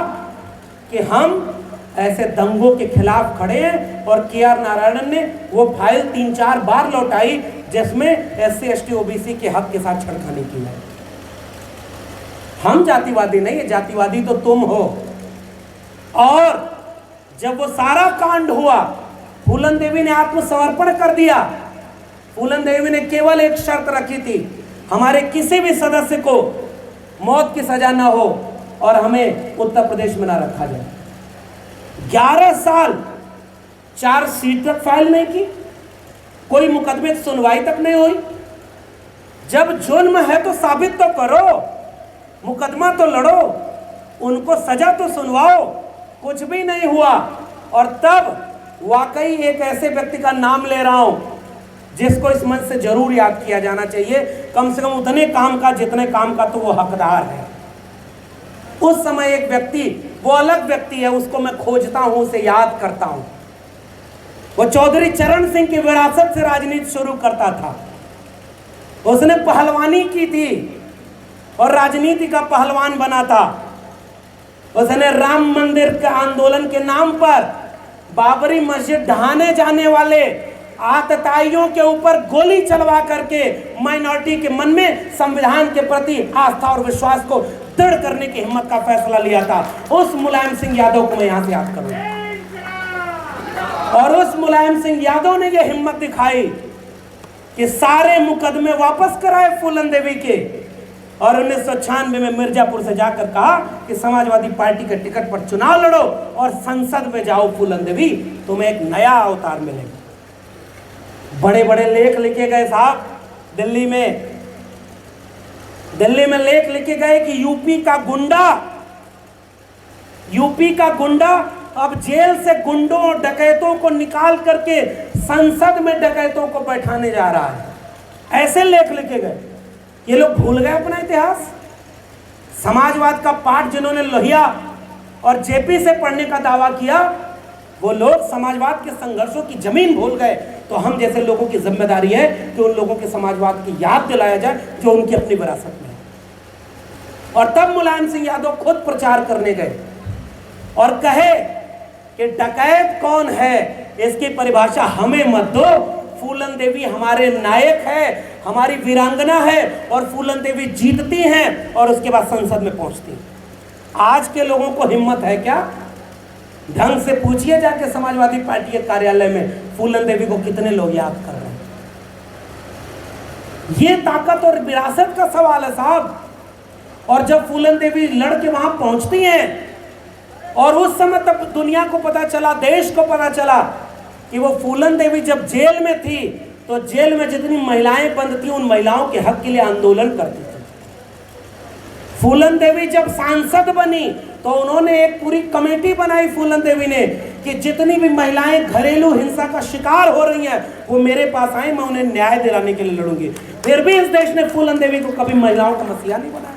कि हम ऐसे दंगों के खिलाफ खड़े हैं। और KR नारायणन ने वो फाइल 3-4 बार लौटाई जिसमें SC ST OBC के हक के साथ छेड़खानी की है। हम जातिवादी नहीं है, जातिवादी तो तुम हो। और जब वो सारा कांड हुआ, फूलन देवी ने आत्मसमर्पण कर दिया। फूलन देवी ने केवल एक शर्त रखी थी, हमारे किसी भी सदस्य को मौत की सजा ना हो और हमें उत्तर प्रदेश में ना रखा जाए। 11 साल चार्जशीट तक फाइल नहीं की, कोई मुकदमे की सुनवाई तक नहीं हुई। जब जुर्म है तो साबित तो करो, मुकदमा तो लड़ो, उनको सजा तो सुनवाओ। कुछ भी नहीं हुआ। और तब वाकई एक ऐसे व्यक्ति का नाम ले रहा हूं जिसको इस मंच से जरूर याद किया जाना चाहिए, कम से कम उतने काम का जितने काम का तो वो हकदार है। उस समय एक व्यक्ति, वो अलग व्यक्ति है, उसको मैं खोजता हूं, उसे याद करता हूं। वो चौधरी चरण सिंह की विरासत से राजनीति शुरू करता था। उसने पहलवानी की थी और राजनीति का पहलवान बना था। उसने राम मंदिर के आंदोलन के नाम पर बाबरी मस्जिद ढहाने जाने वाले आतताइयों के ऊपर गोली चलवा करके माइनॉरिटी के मन में संविधान के प्रति आस्था और विश्वास को दृढ़ करने की हिम्मत का फैसला लिया था। उस मुलायम सिंह यादव को मैं यहां से याद करूंगा। और उस मुलायम सिंह यादव ने यह हिम्मत दिखाई कि सारे मुकदमे वापस कराए फूलन देवी के, और 1996 में मिर्जापुर से जाकर कहा कि समाजवादी पार्टी के टिकट पर चुनाव लड़ो और संसद में जाओ फूलन देवी, तुम्हें एक नया अवतार मिलेगा। बड़े बड़े लेख लिखे गए साहब। दिल्ली में लेख लिखे गए कि यूपी का गुंडा अब जेल से गुंडों और डकैतों को निकाल करके संसद में डकैतों को बैठाने जा रहा है। ऐसे लेख लिखे गए। ये लोग भूल गए अपना इतिहास। समाजवाद का पाठ जिन्होंने लोहिया और जेपी से पढ़ने का दावा किया, वो लोग समाजवाद के संघर्षों की जमीन भूल गए। तो हम जैसे लोगों की जिम्मेदारी है कि उन लोगों के समाजवाद की याद दिलाया जाए जो उनकी अपनी विरासत में है। और तब मुलायम सिंह यादव खुद प्रचार करने गए और कहे कि डकैत कौन है, इसकी परिभाषा हमें मत दो। फूलन देवी हमारे नायक है, हमारी वीरांगना है, और फूलन देवी जीतती हैं और उसके बाद संसद में पहुंचती हैं। आज के लोगों को हिम्मत है क्या? ढंग से पूछिए जाके समाजवादी पार्टी के कार्यालय में, फूलन देवी को कितने लोग याद कर रहे हैं? ये ताकत और विरासत का सवाल है साहब। और जब फूलन देवी लड़के वहां पहुंचती हैं, और उस समय तक दुनिया को पता चला, देश को पता चला कि वो फूलन देवी जब जेल में थी तो जेल में जितनी महिलाएं बंद थी उन महिलाओं के हक के लिए आंदोलन करती थी। फूलन देवी जब सांसद बनी तो उन्होंने एक पूरी कमेटी बनाई फूलन देवी ने कि जितनी भी महिलाएं घरेलू हिंसा का शिकार हो रही हैं वो मेरे पास आए, मैं उन्हें न्याय दिलाने के लिए लड़ूंगी। फिर भी इस देश ने फूलन देवी को कभी महिलाओं का मसला नहीं बनाया।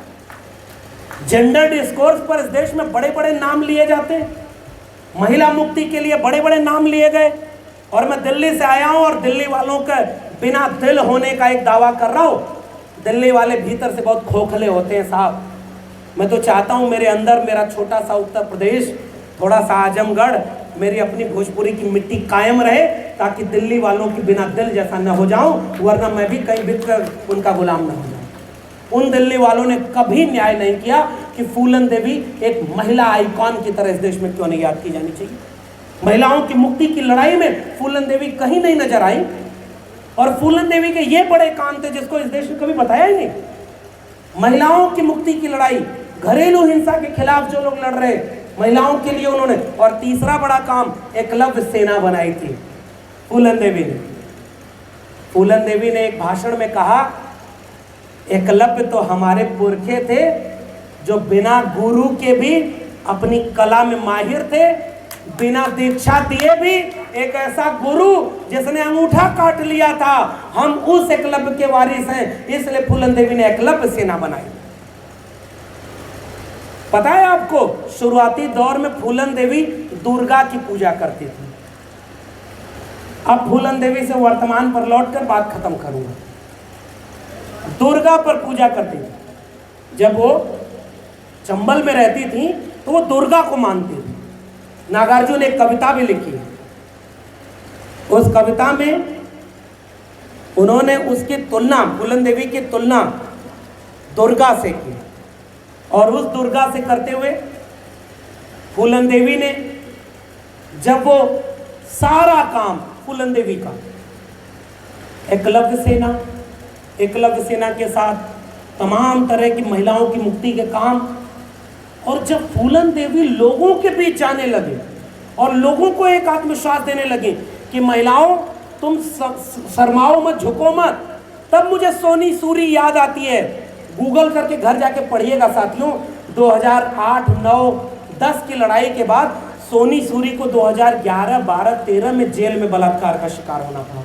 जेंडर डिस्कोर्स पर इस देश में बड़े बड़े नाम लिए जाते हैं, महिला मुक्ति के लिए बड़े बड़े नाम लिए गए। और मैं दिल्ली से आया हूं और दिल्ली वालों का बिना दिल होने का एक दावा कर रहा हूं। दिल्ली वाले भीतर से बहुत खोखले होते हैं साहब। मैं तो चाहता हूं मेरे अंदर मेरा छोटा सा उत्तर प्रदेश, थोड़ा सा आजमगढ़, मेरी अपनी भोजपुरी की मिट्टी कायम रहे ताकि दिल्ली वालों की बिना दिल जैसा न हो जाऊं, वरना मैं भी कहीं बिककर उनका गुलाम न हो जाऊं। उन दिल्ली वालों ने कभी न्याय नहीं किया कि फूलन देवी एक महिला आइकॉन की तरह इस देश में क्यों नहीं याद की जानी चाहिए। महिलाओं की मुक्ति की लड़ाई में फूलन देवी कहीं नहीं नजर आई। और फूलन देवी के ये बड़े काम थे जिसको इस देश में कभी बताया ही नहीं। महिलाओं की मुक्ति की लड़ाई, घरेलू हिंसा के खिलाफ जो लोग लड़ रहे महिलाओं के लिए उन्होंने। और तीसरा बड़ा काम, एकलव्य सेना बनाई थी फूलन देवी ने। फूलन देवी ने एक भाषण में कहा, एकलव्य तो हमारे पुरखे थे जो बिना गुरु के भी अपनी कला में माहिर थे, बिना दीक्षा दिए भी एक ऐसा गुरु जिसने अंगूठा काट लिया था, हम उस एकलव्य के वारिस हैं, इसलिए फूलन देवी ने एकलव्य सेना बनाई। पता है आपको, शुरुआती दौर में फूलन देवी दुर्गा की पूजा करती थी। अब फूलन देवी से वर्तमान पर लौटकर बात खत्म करूंगा। दुर्गा पर पूजा करती थी। जब वो चंबल में रहती थी तो वो दुर्गा को मानती थी। नागार्जुन ने एक कविता भी लिखी। उस कविता में उन्होंने उसकी तुलना, फूलन देवी की तुलना दुर्गा से की। और उस दुर्गा से करते हुए फूलन देवी ने, जब वो सारा काम फूलन देवी का एकलव्य सेना के साथ तमाम तरह की महिलाओं की मुक्ति के काम, और जब फूलन देवी लोगों के बीच जाने लगे और लोगों को एक आत्मविश्वास देने लगे कि महिलाओं तुम शर्माओ मत, झुको मत, तब मुझे सोनी सूरी याद आती है। गूगल करके घर जाके पढ़िएगा साथियों, 2008, 9, 10 की लड़ाई के बाद सोनी सूरी को 2011, 12, 13 में जेल में बलात्कार का शिकार होना पड़ा।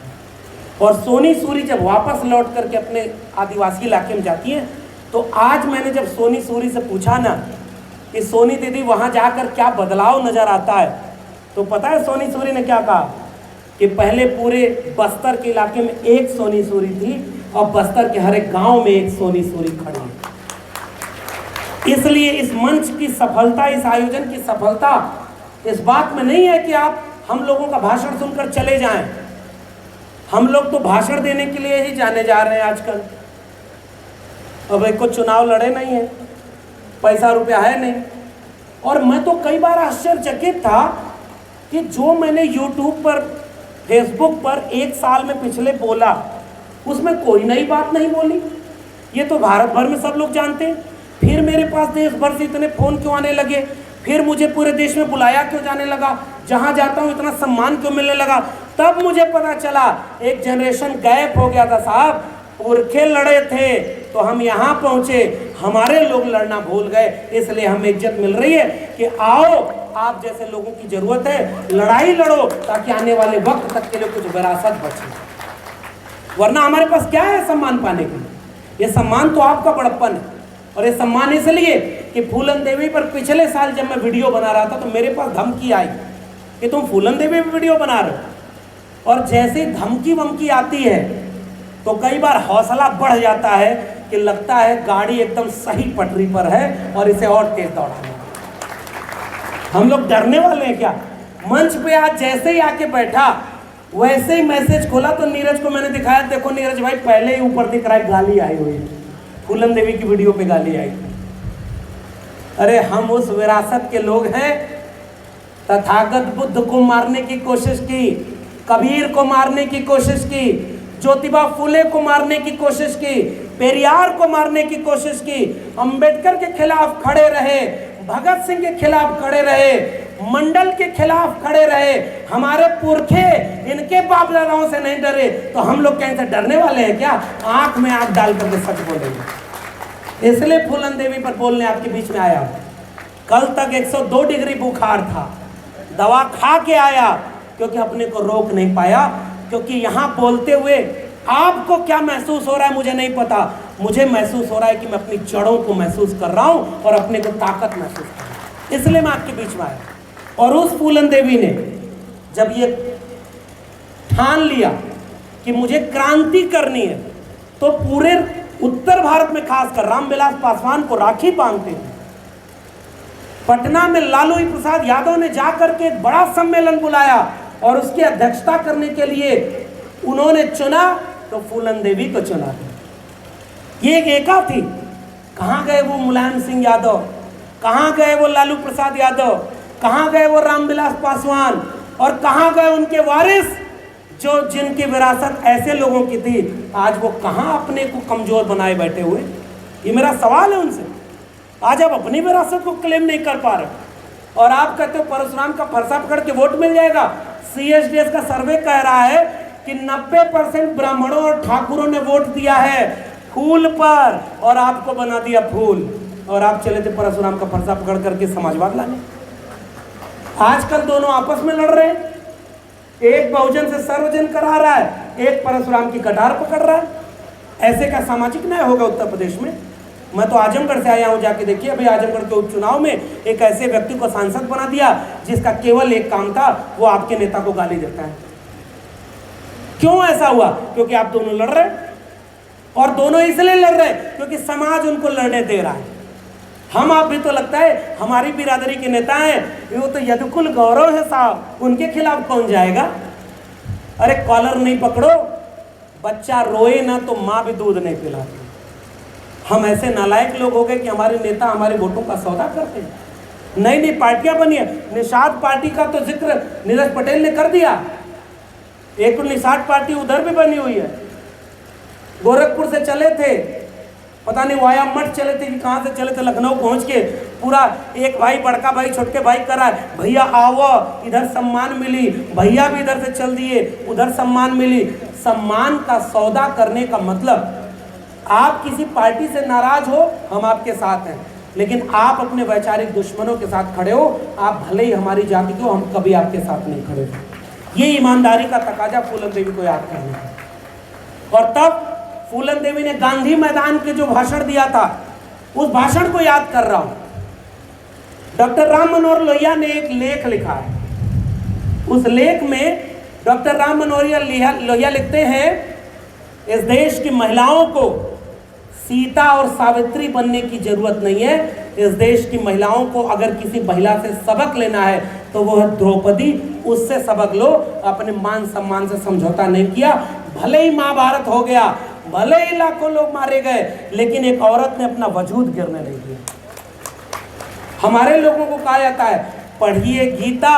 और सोनी सूरी जब वापस लौट करके अपने आदिवासी इलाके में जाती है तो आज मैंने जब सोनी सूरी से पूछा ना कि सोनी दीदी वहाँ जाकर क्या बदलाव नज़र आता है, तो पता है सोनी सूरी ने क्या कहा कि पहले पूरे बस्तर के इलाके में एक सोनी सूरी थी और बस्तर के हर एक गांव में एक सोनी सूरी खड़ी है। इसलिए इस मंच की सफलता, इस आयोजन की सफलता इस बात में नहीं है कि आप हम लोगों का भाषण सुनकर चले जाएं। हम लोग तो भाषण देने के लिए ही जाने जा रहे हैं आजकल। अब एक को चुनाव लड़े नहीं है, पैसा रुपया है नहीं। और मैं तो कई बार आश्चर्यचकित था कि जो मैंने YouTube पर, फेसबुक पर 1 साल में पिछले बोला, उसमें कोई नई बात नहीं बोली। ये तो भारत भर में सब लोग जानते हैं। फिर मेरे पास देश भर से इतने फ़ोन क्यों आने लगे, फिर मुझे पूरे देश में बुलाया क्यों जाने लगा, जहाँ जाता हूँ इतना सम्मान क्यों मिलने लगा। तब मुझे पता चला एक जनरेशन गैप हो गया था साहब। पुरखे लड़े थे तो हम यहाँ पहुँचे, हमारे लोग लड़ना भूल गए, इसलिए हमें इज्जत मिल रही है कि आओ आप जैसे लोगों की ज़रूरत है, लड़ाई लड़ो ताकि आने वाले वक्त तक के लिए कुछ विरासत बचे। वरना हमारे पास क्या है सम्मान पाने के लिए? ये सम्मान तो आपका बड़प्पन है। और ये सम्मान इसलिए कि फूलन देवी पर पिछले साल जब मैं वीडियो बना रहा था तो मेरे पास धमकी आई कि तुम फूलन देवी पर वीडियो बना रहे हो। और जैसे ही धमकी वमकी आती है तो कई बार हौसला बढ़ जाता है कि लगता है गाड़ी एकदम सही पटरी पर है और इसे और तेज दौड़ाना। हम लोग डरने वाले हैं क्या? मंच पे आज जैसे ही आके बैठा वैसे ही मैसेज खोला तो नीरज को मैंने दिखाया, देखो नीरज भाई पहले ही ऊपर दिख रहा है गाली आई हुई, फूलन देवी की वीडियो पे गाली आई। अरे हम उस विरासत के लोग हैं। तथागत बुद्ध को मारने की कोशिश की, कबीर को मारने की कोशिश की, ज्योतिबा फुले को मारने की कोशिश की, पेरियार को मारने की कोशिश की, अंबेडकर के खिलाफ खड़े रहे, भगत सिंह के खिलाफ खड़े रहे, मंडल के खिलाफ खड़े रहे। हमारे पुरखे इनके बाप दादाओं से नहीं डरे तो हम लोग कहीं से डरने वाले हैं क्या? आंख में आंख डाल करके सच बोलेंगे। इसलिए फूलन देवी पर बोलने आपके बीच में आया। कल तक 102 डिग्री बुखार था, दवा खा के आया, क्योंकि अपने को रोक नहीं पाया। क्योंकि यहाँ बोलते हुए आपको क्या महसूस हो रहा है मुझे नहीं पता, मुझे महसूस हो रहा है कि मैं अपनी जड़ों को महसूस कर रहा हूँ और अपने को ताकत महसूस कर रहा हूँ, इसलिए मैं आपके बीच में आया। और उस फूलन देवी ने जब ये ठान लिया कि मुझे क्रांति करनी है, तो पूरे उत्तर भारत में खासकर रामविलास पासवान को राखी बांधते थे। पटना में लालू प्रसाद यादव ने जाकर के एक बड़ा सम्मेलन बुलाया और उसकी अध्यक्षता करने के लिए उन्होंने चुना तो फूलन देवी को चुना। ये एक एका थी। कहाँ गए वो मुलायम सिंह यादव, कहाँ गए वो लालू प्रसाद यादव, कहाँ गए वो रामविलास पासवान, और कहाँ गए उनके वारिस जो जिनकी विरासत ऐसे लोगों की थी, आज वो कहाँ अपने को कमजोर बनाए बैठे हुए। ये मेरा सवाल है उनसे। आज आप अपनी विरासत को क्लेम नहीं कर पा रहे और आप कहते हो परशुराम का फरसा पकड़ के वोट मिल जाएगा। CSDS का सर्वे कह रहा है कि 90% ब्राह्मणों और ठाकुरों ने वोट दिया है फूल पर, और आपको बना दिया फूल, और आप चले थे परशुराम का फरसा पकड़ करके समाजवाद लाने। आजकल दोनों आपस में लड़ रहे हैं, एक बहुजन से सर्वजन करा रहा है, एक परशुराम की कटार पकड़ रहा है। ऐसे का सामाजिक न्याय होगा उत्तर प्रदेश में? मैं तो आजमगढ़ से आया हूं, जाके देखिए अभी आजमगढ़ के उपचुनाव में एक ऐसे व्यक्ति को सांसद बना दिया जिसका केवल एक काम था, वो आपके नेता को गाली देता है। क्यों ऐसा हुआ? क्योंकि आप दोनों लड़ रहे, और दोनों इसलिए लड़ रहे क्योंकि समाज उनको लड़ने दे रहा है। हम आप भी तो लगता है हमारी बिरादरी के नेता हैं, वो तो यदुकुल गौरव है साहब, उनके खिलाफ कौन जाएगा? अरे कॉलर नहीं पकड़ो, बच्चा रोए ना तो माँ भी दूध नहीं पिलाती। हम ऐसे नालायक लोग हो गए कि हमारे नेता हमारे वोटों का सौदा करते हैं। नई नई पार्टियां बनी है, निषाद पार्टी का तो जिक्र नीरज पटेल ने कर दिया। एक निषाद पार्टी उधर भी बनी हुई है, गोरखपुर से चले थे, पता नहीं वाया मठ चले थे कि कहाँ से चले थे, लखनऊ पहुँच के पूरा एक भाई बड़का भाई छोटे भाई करा, भैया आओ इधर सम्मान मिली, भैया भी इधर से चल दिए उधर सम्मान मिली। सम्मान का सौदा करने का मतलब, आप किसी पार्टी से नाराज हो हम आपके साथ हैं, लेकिन आप अपने वैचारिक दुश्मनों के साथ खड़े हो, आप भले ही हमारी जाति को, हम कभी आपके साथ नहीं खड़े थे। ये ईमानदारी का तकाजा फूलन देवी को याद करना है। और तब फूलन देवी ने गांधी मैदान के जो भाषण दिया था, उस भाषण को याद कर रहा हूं। डॉक्टर राम मनोहर लोहिया ने एक लेख लिखा है। उस लेख में डॉक्टर राम मनोहर लोहिया लिखते हैं, इस देश की महिलाओं को सीता और सावित्री बनने की जरूरत नहीं है। इस देश की महिलाओं को अगर किसी महिला से सबक लेना है तो वो है द्रौपदी, उससे सबक लो। अपने मान सम्मान से समझौता नहीं किया। भले ही महाभारत हो गया, भले ही लाखों लोग मारे गए, लेकिन एक औरत ने अपना वजूद गिरने नहीं दिया। हमारे लोगों को कहा जाता है पढ़िए गीता,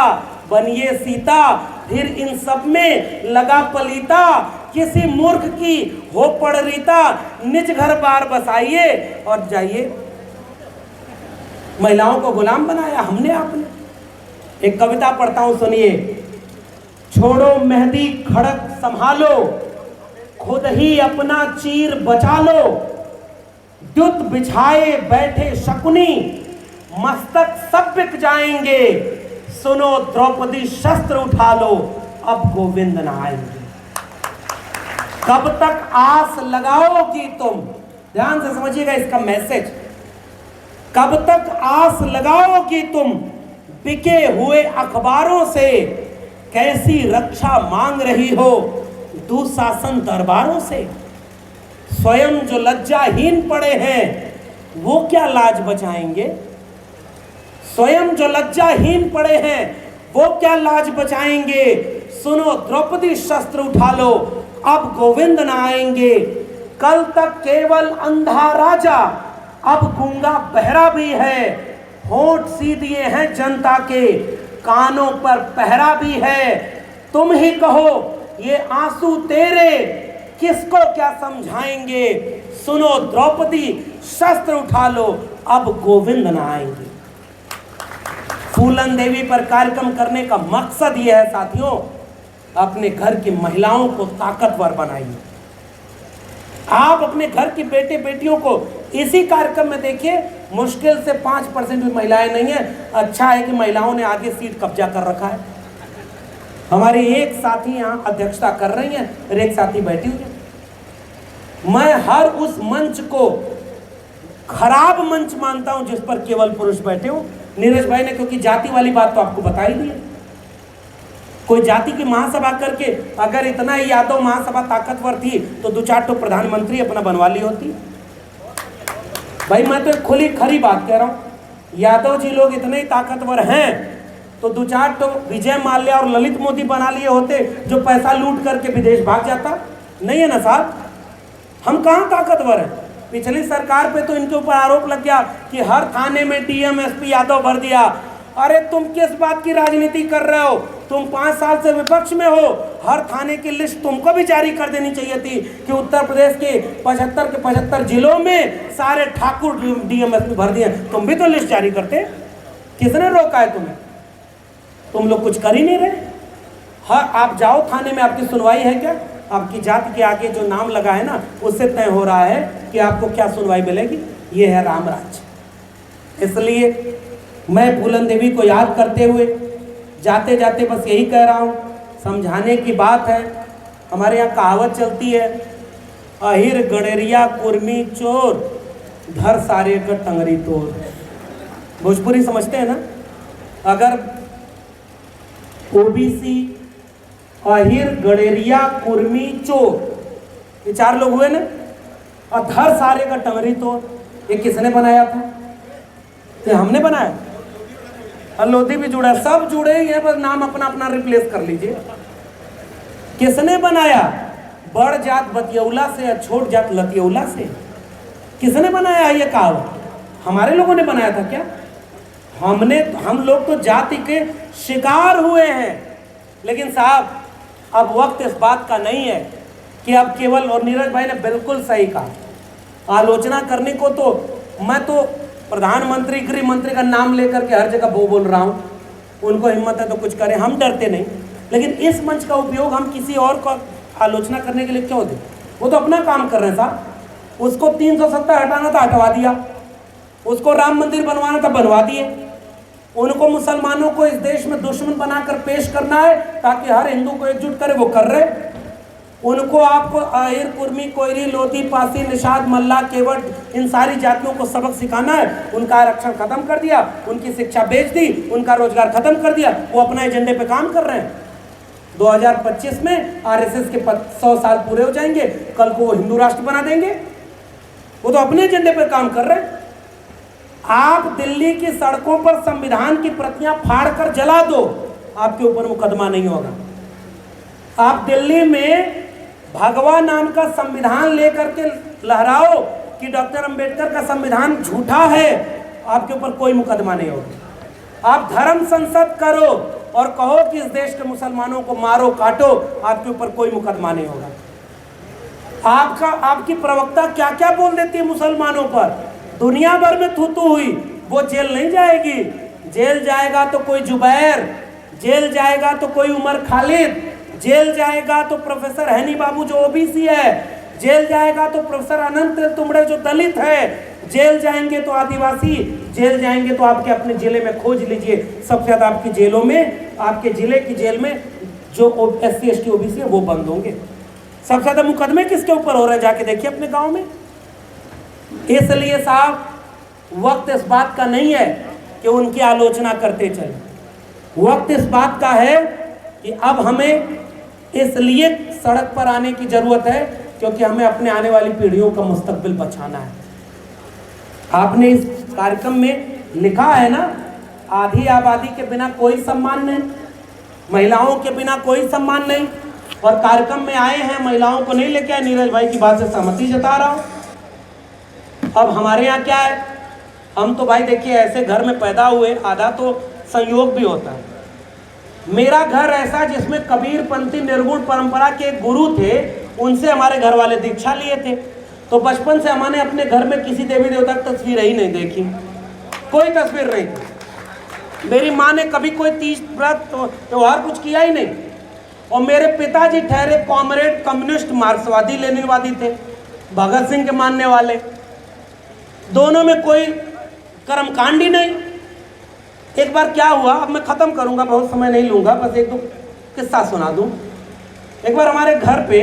बनिए सीता, फिर इन सब में लगा पलीता, किसी मूर्ख की हो पड़ रीता, निज घर बार बसाइए और जाइए। महिलाओं को गुलाम बनाया हमने, आपने। एक कविता पढ़ता हूं, सुनिए। छोड़ो मेहंदी खड़क संभालो, खुद ही अपना चीर बचा लो, द्युत बिछाए बैठे शकुनी, मस्तक सब बिक जाएंगे, सुनो द्रौपदी शस्त्र उठा लो, अब गोविंद न आएंगे। कब तक आस लगाओगी तुम, ध्यान से समझिएगा इसका मैसेज, कब तक आस लगाओगी तुम बिके हुए अखबारों से, कैसी रक्षा मांग रही हो दुशासन दरबारों से। स्वयं जो लज्जाहीन पड़े हैं वो क्या लाज बचाएंगे, स्वयं जो लज्जाहीन पड़े हैं वो क्या लाज बचाएंगे, सुनो द्रौपदी शस्त्र उठा लो, अब गोविंद न आएंगे। कल तक केवल अंधा राजा, अब गूंगा बहरा भी है, होंठ सी दिए हैं जनता के, कानों पर पहरा भी है। तुम ही कहो ये आंसू तेरे किसको क्या समझाएंगे, सुनो द्रौपदी शस्त्र उठा लो, अब गोविंद न आएंगे। फूलन देवी पर कार्यक्रम करने का मकसद यह है साथियों, अपने घर की महिलाओं को ताकतवर बनाइए। आप अपने घर की बेटे बेटियों को इसी कार्यक्रम में देखिए मुश्किल से 5% भी महिलाएं नहीं है। अच्छा है कि महिलाओं ने आगे सीट कब्जा कर रखा है। हमारी एक साथी यहाँ अध्यक्षता कर रही हैं और एक साथी बैठी हुई है। मैं हर उस मंच को खराब मंच मानता हूं जिस पर केवल पुरुष बैठे हो। नीरज भाई ने क्योंकि जाति वाली बात तो आपको बता ही दी है। कोई जाति की महासभा करके अगर इतना ही यादव महासभा ताकतवर थी तो 2-4 तो प्रधानमंत्री अपना बनवा ली होती। भाई मैं तो खुली खरी बात कह रहा हूं, यादव जी लोग इतने ही ताकतवर हैं तो 2-4 तो विजय माल्या और ललित मोदी बना लिए होते जो पैसा लूट करके विदेश भाग जाता। नहीं है ना साहब, हम कहाँ ताकतवर हैं। पिछली सरकार पे तो इनके ऊपर आरोप लग गया कि हर थाने में डीएम एसपी यादव भर दिया। अरे तुम किस बात की राजनीति कर रहे हो? तुम 5 साल से विपक्ष में हो। हर थाने की लिस्ट तुमको भी जारी कर देनी चाहिए थी कि उत्तर प्रदेश के 75 के 75 जिलों में सारे ठाकुर डीएम एसपी भर दिए। तुम भी तो लिस्ट जारी करते। किसने रोका है तुम्हें? तुम लोग कुछ कर ही नहीं रहे। हाँ, आप जाओ थाने में, आपकी सुनवाई है क्या? आपकी जाति के आगे जो नाम लगा है ना उससे तय हो रहा है कि आपको क्या सुनवाई मिलेगी। ये है राम राज्य। इसलिए मैं फूलन देवी को याद करते हुए जाते जाते बस यही कह रहा हूँ, समझाने की बात है। हमारे यहाँ कहावत चलती है, अहिर गडेरिया कुर्मी चोर धर सारे का टंगरी तोड़। भोजपुरी समझते हैं ना? अगर ओबीसी, अहिर गडेरिया कुर्मी चोर, ये 4 लोग हुए ना, और धर सारे का टंगरी तोड़, ये किसने बनाया था? ये हमने बनाया। लोधी भी जुड़ा, सब जुड़े ही है, बस नाम अपना अपना रिप्लेस कर लीजिए। किसने बनाया? बड़ जात बतियौला से और छोट जात लतियौला से। किसने बनाया ये कहावत? हमारे लोगों ने बनाया था क्या? हम लोग तो जाति के शिकार हुए हैं। लेकिन साहब अब वक्त इस बात का नहीं है कि अब केवल, और नीरज भाई ने बिल्कुल सही कहा, आलोचना करने को तो मैं तो प्रधानमंत्री गृह मंत्री का नाम लेकर के हर जगह वो बोल रहा हूँ। उनको हिम्मत है तो कुछ करें, हम डरते नहीं। लेकिन इस मंच का उपयोग हम किसी और को आलोचना करने के लिए क्यों दें? वो तो अपना काम कर रहे हैं साहब। उसको 370 हटाना था, हटवा दिया। उसको राम मंदिर बनवाना था, बनवा दिए। उनको मुसलमानों को इस देश में दुश्मन बनाकर पेश करना है ताकि हर हिंदू को एकजुट करे, वो कर रहे। उनको आपको अहिर कुर्मी कोयरी लोधी पासी निषाद मल्ला केवट इन सारी जातियों को सबक सिखाना है। उनका आरक्षण खत्म कर दिया, उनकी शिक्षा बेच दी, उनका रोजगार खत्म कर दिया। वो अपने एजेंडे पे काम कर रहे हैं। 2025 में आरएसएस के 100 साल पूरे हो जाएंगे, कल को वो हिंदू राष्ट्र बना देंगे। वो तो अपने एजेंडे पे काम कर रहे हैं। आप दिल्ली की सड़कों पर संविधान की प्रतियां फाड़कर जला दो, आपके ऊपर मुकदमा नहीं होगा। आप दिल्ली में भगवा नाम का संविधान लेकर के लहराओ कि डॉक्टर अंबेडकर का संविधान झूठा है, आपके ऊपर कोई मुकदमा नहीं होगा। आप धर्म संसद करो और कहो कि इस देश के मुसलमानों को मारो काटो, आपके ऊपर कोई मुकदमा नहीं होगा। आपकी प्रवक्ता क्या क्या बोल देती है मुसलमानों पर, दुनिया भर में थू थू हुई, वो जेल नहीं जाएगी। जेल जाएगा तो कोई जुबैर, जेल जाएगा तो कोई उमर खालिद, जेल जाएगा तो प्रोफेसर हैनी बाबू जो ओबीसी है, जेल जाएगा तो प्रोफेसर अनंत तुमड़े जो दलित है, जेल जाएंगे तो आदिवासी, जेल जाएंगे तो आपके अपने जिले में खोज लीजिए। सबसे ज्यादा आपकी जेलों में, आपके जिले की जेल में जो SC ST OBC है वो बंद होंगे। सबसे ज्यादा मुकदमे किसके ऊपर हो रहे हैं, जाके देखिए अपने गांव में। इसलिए साहब वक्त इस बात का नहीं है कि उनकी आलोचना करते चले। वक्त इस बात का है कि अब हमें इसलिए सड़क पर आने की जरूरत है क्योंकि हमें अपने आने वाली पीढ़ियों का मुस्तकबिल बचाना है। आपने इस कार्यक्रम में लिखा है ना, आधी आबादी के बिना कोई सम्मान नहीं, महिलाओं के बिना कोई सम्मान नहीं। और कार्यक्रम में आए हैं, महिलाओं को नहीं लेके आए। नीरज भाई की बात से सहमति जता रहा हूं। अब हमारे यहाँ क्या है, हम तो भाई देखिए ऐसे घर में पैदा हुए, आधा तो संयोग भी होता है। मेरा घर ऐसा जिसमें कबीर पंथी निर्गुण परंपरा के एक गुरु थे, उनसे हमारे घर वाले दीक्षा लिए थे। तो बचपन से हमने अपने घर में किसी देवी देवता की तस्वीर ही नहीं देखी, कोई तस्वीर नहीं थी। मेरी माँ ने कभी कोई तीज व्रत त्योहार कुछ किया ही नहीं। और मेरे पिताजी ठहरे कॉमरेड, कम्युनिस्ट, मार्क्सवादी, लेनिनवादी थे, भगत सिंह के मानने वाले। दोनों में कोई कर्मकांड ही नहीं। एक बार क्या हुआ, अब मैं ख़त्म करूंगा, बहुत समय नहीं लूंगा, बस एक दो किस्सा सुना दूं। एक बार हमारे घर पे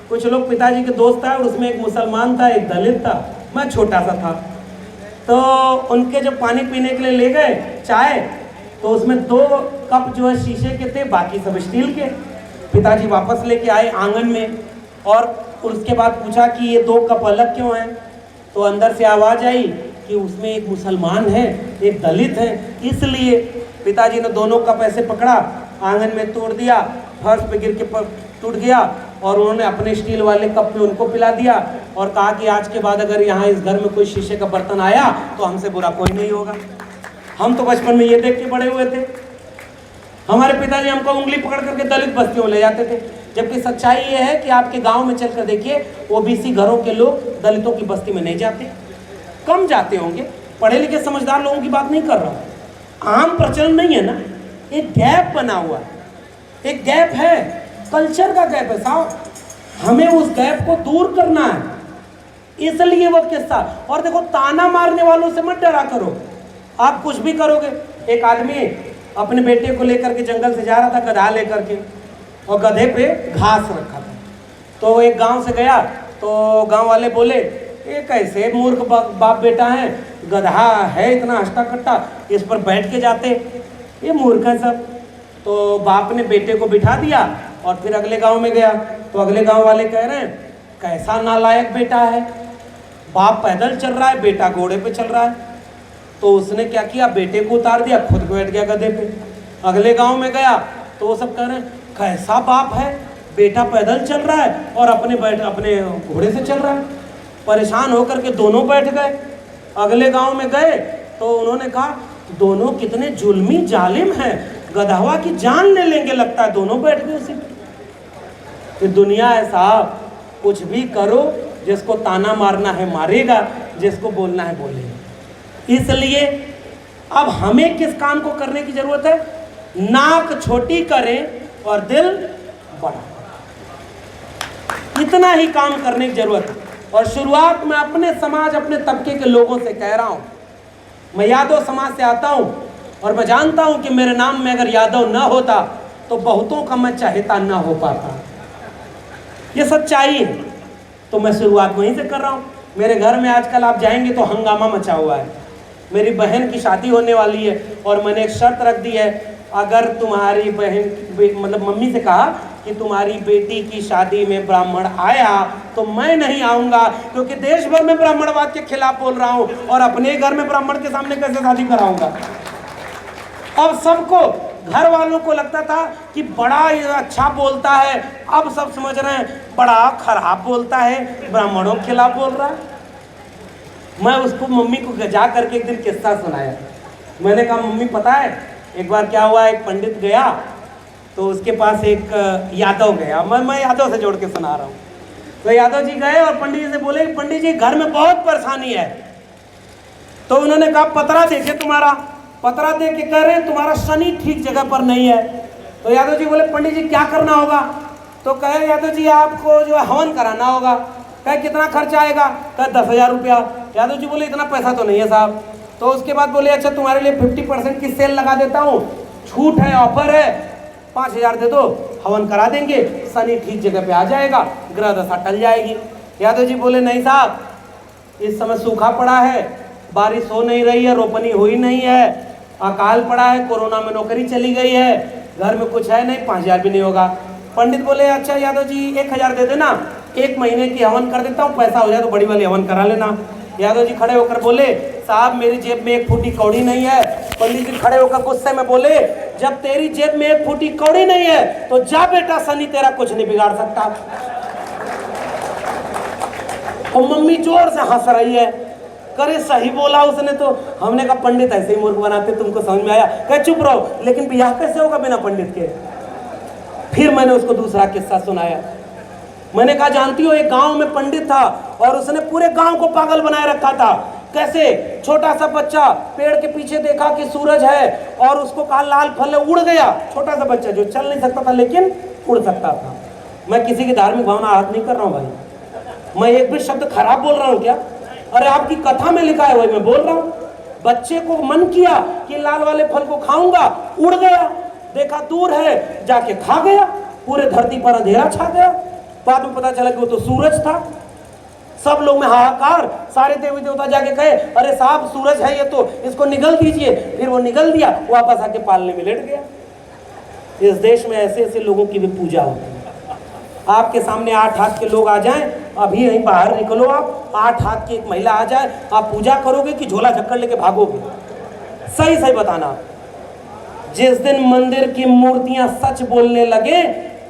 कुछ लोग पिताजी के दोस्त आए और उसमें एक मुसलमान था, एक दलित था, मैं छोटा सा था। तो उनके जब पानी पीने के लिए ले गए चाय, तो उसमें 2 कप जो है शीशे के थे, बाकी सब स्टील के। पिताजी वापस लेके आए आंगन में और उसके बाद पूछा कि ये 2 कप अलग क्यों हैं। तो अंदर से आवाज़ आई कि उसमें एक मुसलमान है, एक दलित है, इसलिए। पिताजी ने दोनों कप ऐसे पकड़ा, आंगन में तोड़ दिया, फर्श पे गिर के टूट गया, और उन्होंने अपने स्टील वाले कप में उनको पिला दिया और कहा कि आज के बाद अगर यहाँ इस घर में कोई शीशे का बर्तन आया तो हमसे बुरा कोई नहीं होगा। हम तो बचपन में ये देख के बड़े हुए थे। हमारे पिताजी हमको उंगली पकड़ करके दलित बस्तियों में ले जाते थे, जबकि सच्चाई ये है कि आपके गांव में चलकर देखिए, ओबीसी घरों के लोग दलितों की बस्ती में नहीं जाते, कम जाते होंगे। पढ़े लिखे समझदार लोगों की बात नहीं कर रहा हूँ, आम प्रचलन नहीं है ना। एक गैप बना हुआ है, एक गैप है, कल्चर का गैप है साहब, हमें उस गैप को दूर करना है, इसलिए वो किस्सा। और देखो, ताना मारने वालों से मत डरा करो, आप कुछ भी करोगे। एक आदमी अपने बेटे को लेकर के जंगल से जा रहा था, गधा लेकर के, और गधे पे घास रखा था। तो एक गांव से गया, तो गांव वाले बोले, ये कैसे मूर्ख बाप बेटा है, गधा है इतना हट्टा कट्टा, इस पर बैठ के जाते, ये मूर्ख है सब। तो बाप ने बेटे को बिठा दिया और फिर अगले गांव में गया। तो अगले गांव वाले कह रहे हैं, कैसा नालायक बेटा है, बाप पैदल चल रहा है, बेटा घोड़े पे चल रहा है। तो उसने क्या किया, बेटे को उतार दिया, खुद बैठ गया गधे पे। अगले गांव में गया तो वो सब कह रहे हैं, कैसा बाप है, बेटा पैदल चल रहा है और अपने घोड़े से चल रहा है। परेशान होकर के दोनों बैठ गए। अगले गांव में गए तो उन्होंने कहा, दोनों कितने जुल्मी जालिम हैं, गधवा की जान ले लेंगे लगता है, दोनों बैठ गए उसी पे। ये दुनिया है साहब, कुछ भी करो, जिसको ताना मारना है मारेगा, जिसको बोलना है बोलेगा। इसलिए अब हमें किस काम को करने की जरूरत है, नाक छोटी करें और दिल बड़ा, इतना ही काम करने की जरूरत है। और शुरुआत में अपने समाज, अपने तबके के लोगों से कह रहा हूं, मैं यादव समाज से आता हूं और मैं जानता हूं कि मेरे नाम में अगर यादव ना होता तो बहुतों का मैं चहेता ना हो पाता, ये सच्चाई है। तो मैं शुरुआत वहीं से कर रहा हूं। मेरे घर में आजकल आप जाएंगे तो हंगामा मचा हुआ है। मेरी बहन की शादी होने वाली है और मैंने एक शर्त रख दी है, अगर तुम्हारी बहन मतलब मम्मी से कहा कि तुम्हारी बेटी की शादी में ब्राह्मण आया तो मैं नहीं आऊंगा, क्योंकि देश भर में ब्राह्मणवाद के खिलाफ बोल रहा हूं और अपने घर में ब्राह्मण के सामने कैसे शादी कराऊंगा। अब सबको, घर वालों को लगता था कि बड़ा अच्छा बोलता है, अब सब समझ रहे हैं बड़ा खराब बोलता है, ब्राह्मणों के खिलाफ बोल रहा है। मैं उसको मम्मी को जा करके एक दिन किस्सा सुनाया। मैंने कहा, मम्मी पता है एक बार क्या हुआ, एक पंडित गया तो उसके पास एक यादव गया, मैं यादव से जोड़ के सुना रहा हूँ। तो यादव जी गए और पंडित जी से बोले, पंडित जी घर में बहुत परेशानी है। तो उन्होंने कहा, पतरा देखिए तुम्हारा, पतरा देख के कह रहे हैं तुम्हारा शनि ठीक जगह पर नहीं है। तो यादव जी बोले, पंडित जी क्या करना होगा? तो कहे यादव जी आपको जो है हवन कराना होगा। कहे कितना खर्चा आएगा? कहे 10,000 रुपया। यादव जी बोले, इतना पैसा तो नहीं है साहब। तो उसके बाद बोले, अच्छा तुम्हारे लिए 50% की सेल लगा देता हूँ, छूट है, ऑफर है, 5,000 दे दो, हवन करा देंगे, शनि ठीक जगह पे आ जाएगा, ग्रह दशा टल जाएगी। यादव जी बोले, नहीं साहब, इस समय सूखा पड़ा है, बारिश हो नहीं रही है, रोपनी हुई नहीं है, अकाल पड़ा है, कोरोना में नौकरी चली गई है, घर में कुछ है नहीं, 5,000 भी नहीं होगा। पंडित बोले, अच्छा यादव जी 1,000 दे देना, 1 महीने की हवन कर देता हूँ, पैसा हो जाए तो बड़ी वाली हवन करा लेना। यादव जी खड़े होकर बोले, साहब मेरी जेब में 1 फूटी कौड़ी नहीं है। पंडित जी खड़े होकर गुस्से में बोले, जब तेरी जेब में 1 फूटी कौड़ी नहीं है तो जा बेटा, शनि तेरा कुछ नहीं बिगाड़ सकता। और मम्मी जोर से हंस रही है, करे सही बोला उसने तो। हमने कहा, पंडित ऐसे ही मूर्ख बनाते, तुमको समझ में आया? कहे चुप रहो, लेकिन ब्याह कैसे होगा बिना पंडित के? फिर मैंने उसको दूसरा किस्सा सुनाया। मैंने कहा, जानती हो एक गांव में पंडित था और उसने पूरे गांव को पागल बनाए रखा था। कैसे? छोटा सा बच्चा पेड़ के पीछे देखा कि सूरज है और उसको कहा लाल फल है, उड़ गया। छोटा सा बच्चा जो चल नहीं सकता था लेकिन उड़ सकता था। मैं किसी की धार्मिक भावना आहत नहीं कर रहा हूँ भाई, मैं एक भी शब्द खराब बोल रहा हूँ क्या? अरे आपकी कथा में लिखा है, वही मैं बोल रहा हूं। बच्चे को मन किया कि लाल वाले फल को खाऊंगा, उड़ गया, देखा दूर है, जाके खा गया, पूरे धरती पर अंधेरा छा गया। बाद में पता चला कि वो तो सूरज था। सब लोग में हाहाकार, सारे देवी देवता जाके कहे अरे साहब सूरज है ये तो, इसको निगल दीजिए। फिर वो निगल दिया, वापस आके पालने में लेट गया। इस देश में ऐसे ऐसे लोगों की भी पूजा होती है। आपके सामने 8 हाथ के लोग आ जाएं, अभी यहीं बाहर निकलो, आप 8 हाथ की एक महिला आ जाए, आप पूजा करोगे कि झोला झक्कड़ लेके भागोगे? सही सही बताना। जिस दिन मंदिर की मूर्तियां सच बोलने लगे,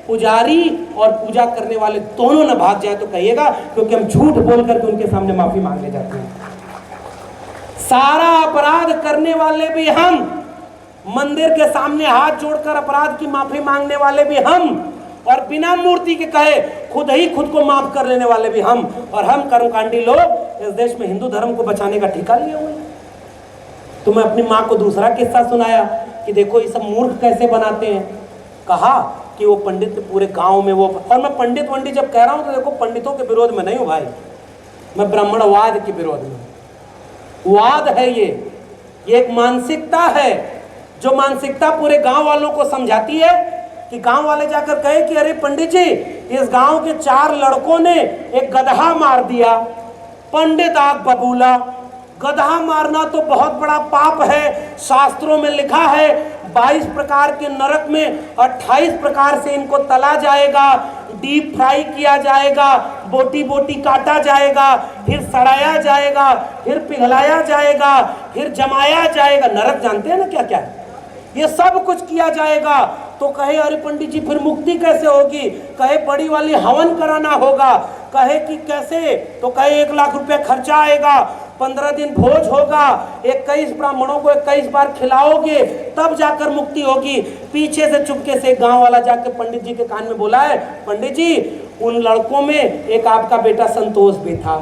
पुजारी और पूजा करने वाले दोनों न भाग जाए तो कहिएगा, क्योंकि हम झूठ बोल करके उनके सामने माफी मांगने जाते हैं। सारा अपराध करने वाले भी हम, मंदिर के सामने हाथ जोड़कर अपराध की माफी मांगने वाले भी हम, और बिना मूर्ति के कहे खुद ही खुद को माफ कर लेने वाले भी हम। और हम कर्मकांडी लोग इस देश में हिंदू धर्म को बचाने का ठेका लिए हुए हैं। तो मैं अपनी माँ को दूसरा किस्सा सुनाया कि देखो ये सब मूर्ख कैसे बनाते हैं। कहा कि वो पंडित पूरे गांव में वो, और मैं पंडित वंडित जब कह रहा हूं तो देखो पंडितों के विरोध में नहीं हूं भाई, मैं ब्राह्मणवाद के विरोध में। वाद है ये एक मानसिकता है, जो मानसिकता पूरे गांव वालों को समझाती है कि गांव वाले जाकर कहे कि अरे पंडित जी इस गांव के 4 लड़कों ने एक गधा मार दिया। पंडित आग बबूला, गधा मारना तो बहुत बड़ा पाप है, शास्त्रों में लिखा है 22 प्रकार के नरक में 28 प्रकार से इनको तला जाएगा, डीप फ्राई किया जाएगा, बोटी बोटी काटा जाएगा, फिर सड़ाया जाएगा, फिर पिघलाया जाएगा, फिर जमाया जाएगा। नरक जानते हैं ना क्या क्या है, ये सब कुछ किया जाएगा। तो कहे अरे पंडित जी फिर मुक्ति कैसे होगी? कहे बड़ी वाली हवन कराना होगा। कहे कि कैसे? तो कहे 1 लाख रुपए खर्चा आएगा, 15 दिन भोज होगा, 21 ब्राह्मणों को 21 बार खिलाओगे, तब जाकर मुक्ति होगी। पीछे से चुपके से गांव वाला जाकर पंडित जी के कान में बोला है, पंडित जी उन लड़कों में एक आपका बेटा संतोष भी था।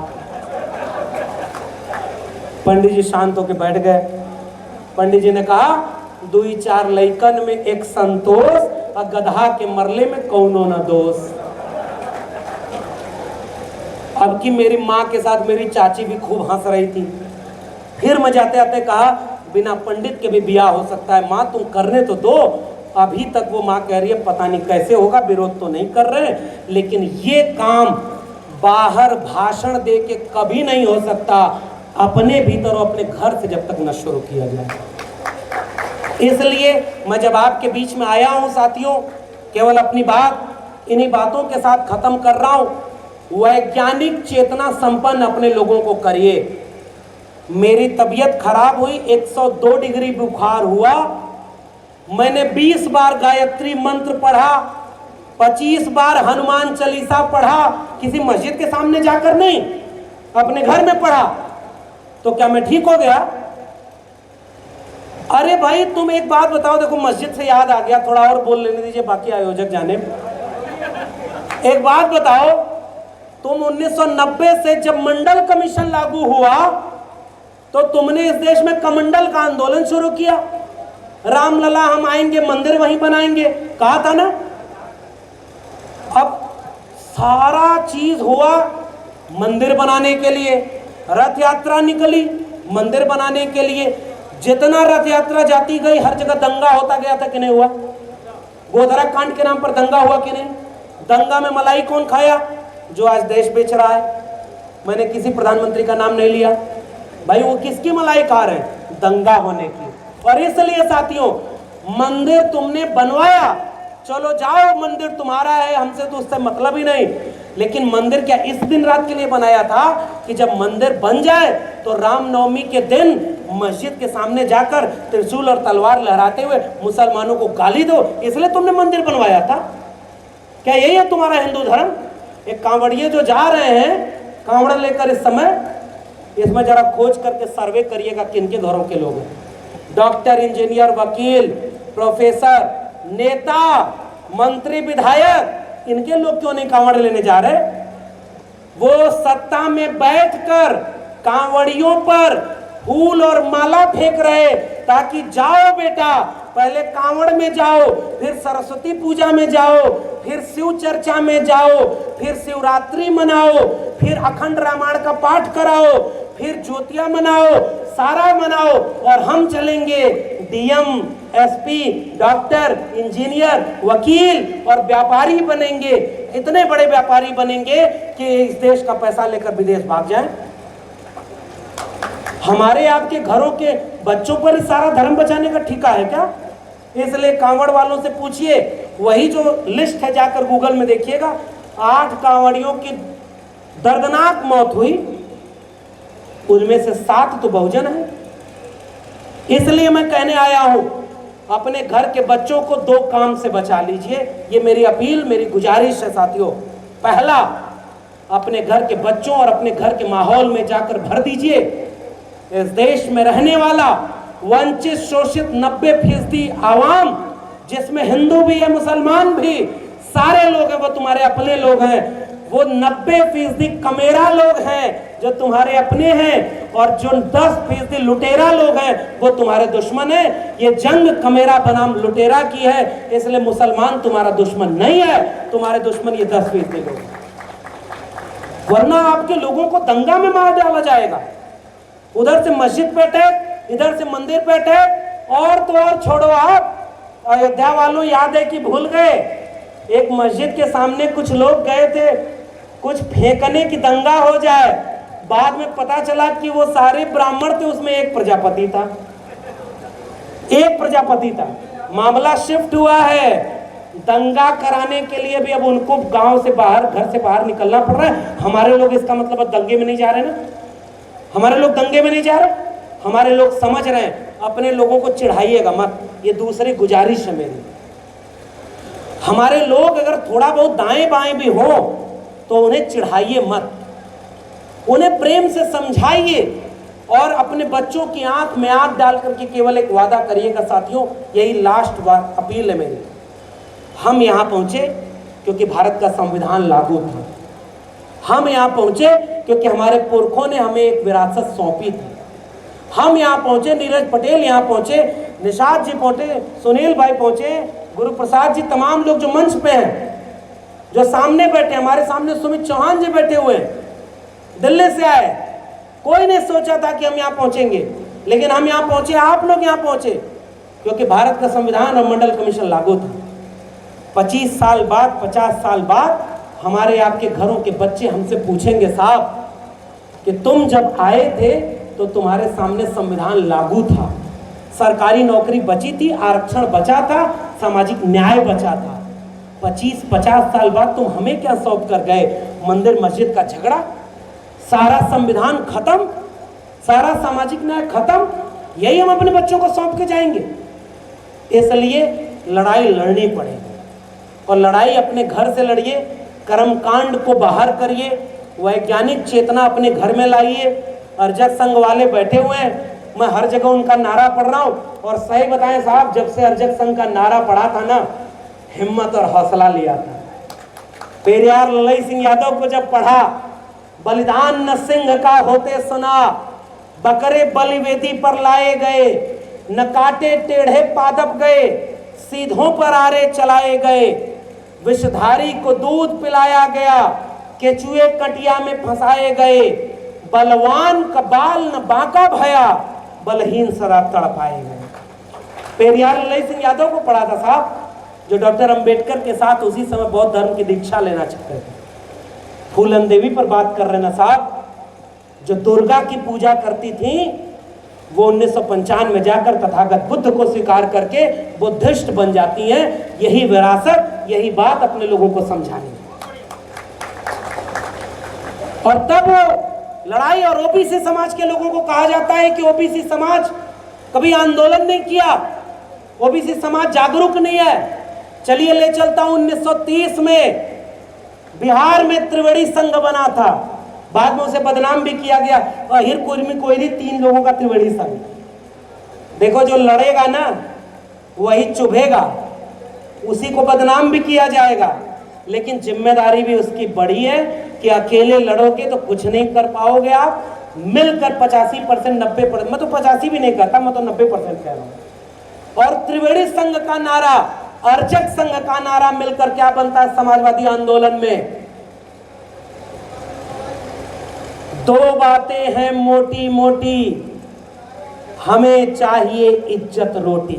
पंडित जी शांत होकर बैठ गए। पंडित जी ने कहा 2-4 लइकन में एक संतोष, और गधा के मरले में कौनो न दोष। अब की मेरी माँ के साथ मेरी चाची भी खूब हंस रही थी। फिर मैं जाते आते कहा बिना पंडित के भी ब्याह हो सकता है, माँ तुम करने तो दो। अभी तक वो माँ कह रही है पता नहीं कैसे होगा, विरोध तो नहीं कर रहे, लेकिन ये काम बाहर भाषण दे के कभी नहीं हो सकता, अपने भीतर और अपने घर से जब तक न शुरू किया जाए। इसलिए मैं जब आपके बीच में आया हूं साथियों, केवल अपनी बात इन्हीं बातों के साथ खत्म कर रहा हूं। वैज्ञानिक चेतना संपन्न अपने लोगों को करिए। मेरी तबीयत खराब हुई, 102 डिग्री बुखार हुआ, मैंने 20 बार गायत्री मंत्र पढ़ा, 25 बार हनुमान चालीसा पढ़ा, किसी मस्जिद के सामने जाकर नहीं, अपने घर में पढ़ा। तो क्या मैं ठीक हो गया? अरे भाई तुम एक बात बताओ, देखो मस्जिद से याद आ गया, थोड़ा और बोल लेने दीजिए, बाकी आयोजक जाने। एक बात बताओ, तुम 1990 से जब मंडल कमीशन लागू हुआ तो तुमने इस देश में कमंडल का आंदोलन शुरू किया। रामलला हम आएंगे, मंदिर वहीं बनाएंगे, कहा था ना। अब सारा चीज हुआ मंदिर बनाने के लिए, रथ यात्रा निकली मंदिर बनाने के लिए। जितना रथ यात्रा जाती गई हर जगह दंगा होता गया था कि नहीं हुआ? गोधरा कांड के नाम पर दंगा हुआ कि नहीं? दंगा में मलाई कौन खाया? जो आज देश बेच रहा है। मैंने किसी प्रधानमंत्री का नाम नहीं लिया भाई, वो किसकी मलाई खा रहे हैं? दंगा होने की। और इसलिए साथियों, मंदिर तुमने बनवाया, चलो जाओ, मंदिर तुम्हारा है, हमसे तो उससे मतलब ही नहीं। लेकिन मंदिर क्या इस दिन रात के लिए बनाया था कि जब मंदिर बन जाए तो रामनवमी के दिन मस्जिद के सामने जाकर त्रिशूल और तलवार लहराते हुए मुसलमानों को गाली दो, इसलिए तुमने मंदिर बनवाया था? क्या यही है तुम्हारा हिंदू धर्म? एक कांवड़िए जो जा रहे हैं कांवड़ लेकर इस समय, इसमें जरा खोज करके सर्वे करिएगा किनके घरों के लोग हैं। डॉक्टर, इंजीनियर, वकील, प्रोफेसर, नेता, मंत्री, विधायक, इनके लोग क्यों नहीं कांवड़ लेने जा रहे? वो सत्ता में बैठकर कांवड़ियों पर फूल और माला फेंक रहे ताकि जाओ बेटा, पहले कांवड़ में जाओ, फिर सरस्वती पूजा में जाओ, फिर शिव चर्चा में जाओ, फिर शिवरात्रि मनाओ, फिर अखंड रामायण का पाठ कराओ, फिर ज्योतियां मनाओ, सारा मनाओ, और हम चलेंगे डीएम, एसपी, डॉक्टर, इंजीनियर, वकील और व्यापारी बनेंगे। इतने बड़े व्यापारी बनेंगे कि इस देश का पैसा लेकर विदेश भाग जाएं। हमारे आपके घरों के बच्चों पर ही सारा धर्म बचाने का ठेका है क्या? इसलिए कांवड़ वालों से पूछिए, वही जो लिस्ट है जाकर गूगल में देखिएगा, 8 कांवड़ियों की दर्दनाक मौत हुई, उनमें से 7 तो बहुजन है। इसलिए मैं कहने आया हूं, अपने घर के बच्चों को 2 काम से बचा लीजिए। ये मेरी अपील, मेरी गुजारिश है साथियों। पहला, अपने घर के बच्चों और अपने घर के माहौल में जाकर भर दीजिए इस देश में रहने वाला वंचित शोषित 90% आवाम, जिसमें हिंदू भी है, मुसलमान भी, सारे लोग हैं, वो तुम्हारे अपने लोग हैं। वो 90% कमेरा लोग हैं जो तुम्हारे अपने हैं, और जो 10% लुटेरा लोग हैं वो तुम्हारे दुश्मन हैं। ये जंग कमेरा बनाम लुटेरा की है, इसलिए मुसलमान तुम्हारा दुश्मन नहीं है, तुम्हारे दुश्मन ये 10% लोग हैं। वरना आपके लोगों को दंगा में मार डाला जाएगा। उधर से मस्जिद पे अटैक, इधर से मंदिर पे अटैक, और तो और छोड़ो आप, अयोध्या वालों याद है कि भूल गए, एक मस्जिद के सामने कुछ लोग गए थे, कुछ फेंकने की दंगा हो जाए, बाद में पता चला कि वो सारे ब्राह्मण थे, उसमें एक प्रजापति था, एक प्रजापति था। मामला शिफ्ट हुआ है, दंगा कराने के लिए भी अब उनको गांव से बाहर, घर से बाहर निकलना पड़ रहा है। हमारे लोग इसका मतलब अब दंगे में नहीं जा रहे ना, हमारे लोग दंगे में नहीं जा रहे, हमारे लोग समझ रहे हैं। अपने लोगों को चिढ़ाइएगा मत, ये दूसरी गुजारिश है मेरी। हमारे लोग अगर थोड़ा बहुत दाएं बाएं भी हो तो उन्हें चिढ़ाइए मत, उन्हें प्रेम से समझाइए, और अपने बच्चों की आंख में आंख डाल करके केवल एक वादा करिएगा साथियों, यही लास्ट अपील है मेरी। हम यहाँ पहुंचे क्योंकि भारत का संविधान लागू था, हम यहाँ पहुंचे क्योंकि हमारे पुरखों ने हमें एक विरासत सौंपी थी। हम यहाँ पहुंचे, नीरज पटेल यहाँ पहुंचे, निषाद जी पहुंचे, सुनील भाई पहुंचे, गुरु प्रसाद जी, तमाम लोग जो मंच पे हैं, जो सामने बैठे, हमारे सामने सुमित चौहान जी बैठे हुए हैं, दिल्ली से आए। कोई नहीं सोचा था कि हम यहाँ पहुंचेंगे, लेकिन हम यहाँ पहुंचे, आप लोग यहाँ पहुंचे क्योंकि भारत का संविधान और मंडल कमीशन लागू था। 25 साल बाद, 50 साल बाद हमारे आपके घरों के बच्चे हमसे पूछेंगे, साहब कि तुम जब आए थे तो तुम्हारे सामने संविधान लागू था, सरकारी नौकरी बची थी, आरक्षण बचा था, सामाजिक न्याय बचा था। 25-50 साल बाद तुम हमें क्या सौंप कर गए? मंदिर मस्जिद का झगड़ा, सारा संविधान खत्म, सारा सामाजिक न्याय खत्म, यही हम अपने बच्चों को सौंप के जाएंगे? इसलिए लड़ाई लड़नी पड़ेगी, और लड़ाई अपने घर से लड़िए, कर्मकांड को बाहर करिए, वैज्ञानिक चेतना अपने घर में लाइए। अर्जक संघ वाले बैठे हुए हैं, मैं हर जगह उनका नारा पढ़ रहा हूँ, और सही बताएं साहब, जब से अर्जक संघ का नारा पढ़ा था ना, हिम्मत और हौसला लिया था। पेरियार ललई सिंह यादव को जब पढ़ा, बलिदान न सिंह का होते सुना, बकरे बलिवेदी पर लाए गए, न काटे टेढ़े पादप गए, सीधों पर आरे चलाए गए, विषधारी को दूध पिलाया गया, केचुए कटिया में फंसाए गए, बलवान का बाल न बांका भया, बलहीन सरा तड़पाए गए। पेरियार ललई सिंह यादव को पढ़ा था साहब, जो डॉक्टर अंबेडकर के साथ उसी समय बौद्ध धर्म की दीक्षा लेना चाहते थे। फूलन देवी पर बात कर रहे ना साहब, जो दुर्गा की पूजा करती थी, वो 1995 में जाकर तथागत बुद्ध को स्वीकार करके बुद्धिस्ट बन जाती हैं। यही विरासत, यही बात अपने लोगों को समझानी है। और तब लड़ाई, और ओबीसी समाज के लोगों को कहा जाता है कि ओबीसी समाज कभी आंदोलन नहीं किया, ओबीसी समाज जागरूक नहीं है। चलिए ले चलता हूं, 1930 में बिहार में त्रिवेणी संघ बना था, बाद में उसे बदनाम भी किया गया, अहिर कुर्मी कोयली 3 लोगों का त्रिवेणी संघ। देखो जो लड़ेगा ना वही चुभेगा, उसी को बदनाम भी किया जाएगा, लेकिन जिम्मेदारी भी उसकी बड़ी है कि अकेले लड़ोगे तो कुछ नहीं कर पाओगे आप, मिलकर 85% 90%, मैं तो 85 भी नहीं कहता, मैं तो 90% कह रहा हूं। और त्रिवेणी संघ का नारा, अर्जक संघ का नारा मिलकर क्या बनता है समाजवादी आंदोलन में? दो बातें हैं मोटी मोटी, हमें चाहिए इज्जत रोटी।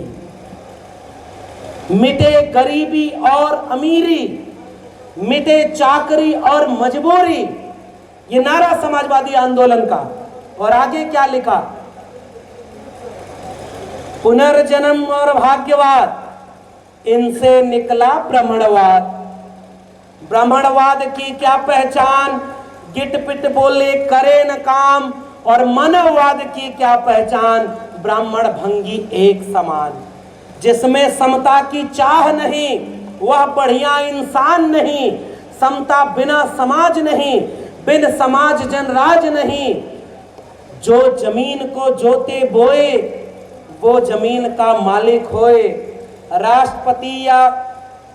मिटे गरीबी और अमीरी, मिटे चाकरी और मजबूरी, ये नारा समाजवादी आंदोलन का। और आगे क्या लिखा? पुनर्जन्म और भाग्यवाद, इनसे निकला ब्राह्मणवाद। ब्राह्मणवाद की क्या पहचान? गिट पिट बोले करे न काम। और मानववाद की क्या पहचान? ब्राह्मण भंगी एक समान। जिसमें समता की चाह नहीं, वह बढ़िया इंसान नहीं। समता बिना समाज नहीं, बिन समाज जनराज नहीं। जो जमीन को जोते बोए, वो जमीन का मालिक होए।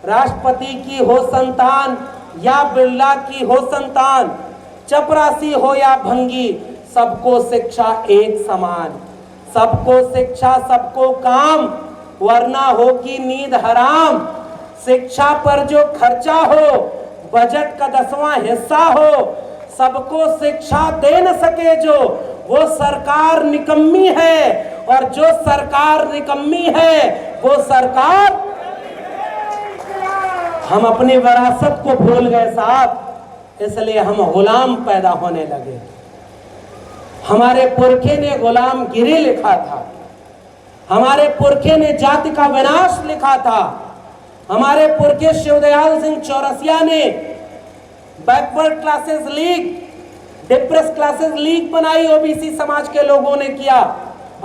राष्ट्रपति की हो संतान या बिरला की हो संतान, चपरासी हो या भंगी, सबको शिक्षा एक समान। सबको शिक्षा सबको काम, वरना होगी नींद हराम। शिक्षा पर जो खर्चा हो, बजट का 10वां हिस्सा हो। सबको शिक्षा दे न सके जो, वो सरकार निकम्मी है। और जो सरकार निकम्मी है, वो सरकार। हम अपनी विरासत को भूल गए साहब, इसलिए हम गुलाम पैदा होने लगे। हमारे पुरखे ने गुलामगिरी लिखा था, हमारे पुरखे ने जाति का विनाश लिखा था। हमारे पुरखे शिवदयाल सिंह चौरसिया ने backward classes league, depress classes league बनाई, ओबीसी समाज के लोगों ने किया।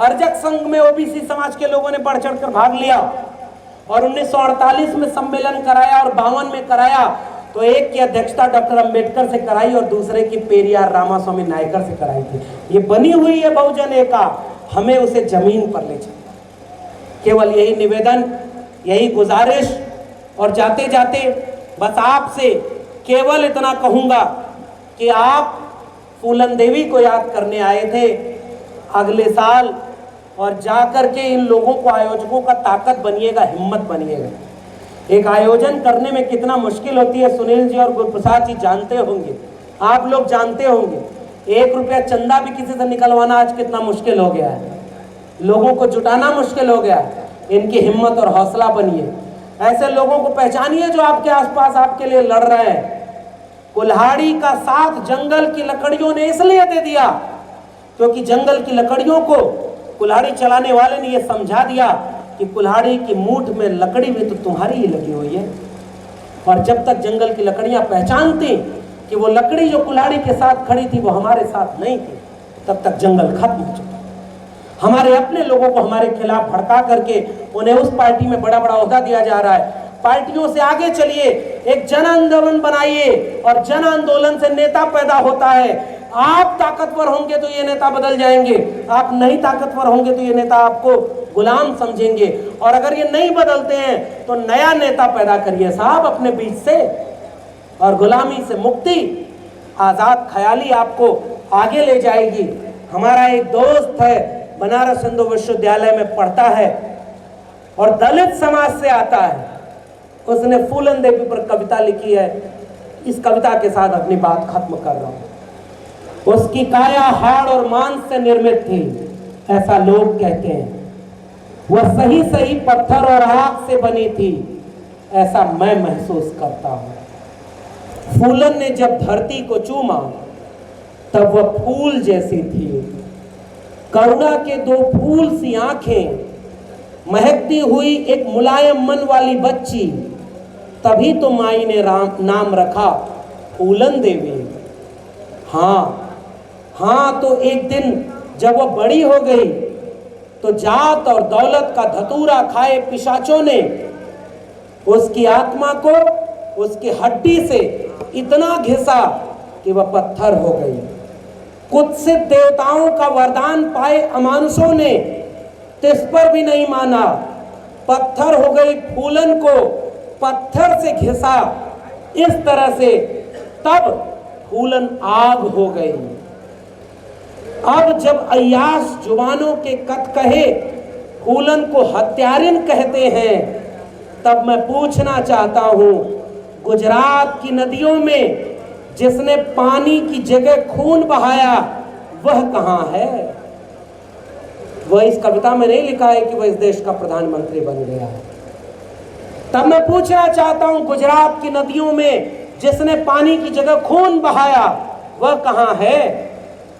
अर्जक संघ में ओबीसी समाज के लोगों ने बढ़ चढ़कर भाग लिया और 1948 में सम्मेलन कराया और 52 में कराया। तो एक की अध्यक्षता डॉक्टर अंबेडकर से कराई और दूसरे की पेरियार रामास्वामी नायकर से कराई थी। ये बनी हुई है बहुजन एका, हमें उसे जमीन पर ले चलना। केवल यही निवेदन, यही गुजारिश। और जाते जाते बस आपसे केवल इतना कहूंगा कि आप फूलन देवी को याद करने आए थे अगले साल, और जाकर के इन लोगों को, आयोजकों का ताकत बनिएगा, हिम्मत बनिएगा। एक आयोजन करने में कितना मुश्किल होती है, सुनील जी और गुरुप्रसाद जी जानते होंगे, आप लोग जानते होंगे। 1 रुपया चंदा भी किसी से निकलवाना आज कितना मुश्किल हो गया है, लोगों को जुटाना मुश्किल हो गया है। इनकी हिम्मत और हौसला बनिए, ऐसे लोगों को पहचानिए जो आपके आसपास आपके लिए लड़ रहे हैं। कुल्हाड़ी का साथ जंगल की लकड़ियों ने इसलिए दे दिया क्योंकि जंगल की लकड़ियों को कुल्हाड़ी चलाने वाले ने यह समझा दिया कि कुल्हाड़ी की मूठ में लकड़ी भी तो तुम्हारी ही लगी हुई है। और जब तक जंगल की लकड़ियां पहचानती कि वो लकड़ी जो कुल्हाड़ी के साथ खड़ी थी वो हमारे साथ नहीं थी, तब तक जंगल खत्म हो चुका। हमारे अपने लोगों को हमारे खिलाफ भड़का करके उन्हें उस पार्टी में बड़ा बड़ा ओहदा दिया जा रहा है। पार्टियों से आगे चलिए, एक जन आंदोलन बनाइए और जन आंदोलन से नेता पैदा होता है। आप ताकतवर होंगे तो ये नेता बदल जाएंगे, आप नहीं ताकतवर होंगे तो ये नेता आपको गुलाम समझेंगे। और अगर ये नहीं बदलते हैं तो नया नेता पैदा करिए साहब अपने बीच से, और गुलामी से मुक्ति, आजाद ख्याली आपको आगे ले जाएगी। हमारा एक दोस्त है, बनारस हिंदू विश्वविद्यालय में पढ़ता है और दलित समाज से आता है। उसने फूलन देवी पर कविता लिखी है। इस कविता के साथ अपनी बात खत्म कर रहा हूं। उसकी काया हाड़ और मांस से निर्मित थी, ऐसा लोग कहते हैं। वह सही सही पत्थर और आग से बनी थी, ऐसा मैं महसूस करता हूं। फूलन ने जब धरती को चूमा तब वह फूल जैसी थी। करुणा के 2 फूल सी आंखें, महकती हुई एक मुलायम मन वाली बच्ची, तभी तो माई ने नाम रखा फूलन देवी। हाँ, तो एक दिन जब वह बड़ी हो गई तो जात और दौलत का धतूरा खाए पिशाचों ने उसकी आत्मा को उसकी हड्डी से इतना घिसा कि वह पत्थर हो गई। कुत्सित देवताओं का वरदान पाए अमानुषों ने तिस पर भी नहीं माना, पत्थर हो गई फूलन को पत्थर से घिसा। इस तरह से तब फूलन आग हो गई। अब जब अय्याश जुबानों के कत कहे फूलन को हत्यारिन कहते हैं, तब मैं पूछना चाहता हूं, गुजरात की नदियों में जिसने पानी की जगह खून बहाया वह कहां है। वह इस कविता में नहीं लिखा है कि वह इस देश का प्रधानमंत्री बन गया है। तब मैं पूछना चाहता हूं, गुजरात की नदियों में जिसने पानी की जगह खून बहाया वह कहां है।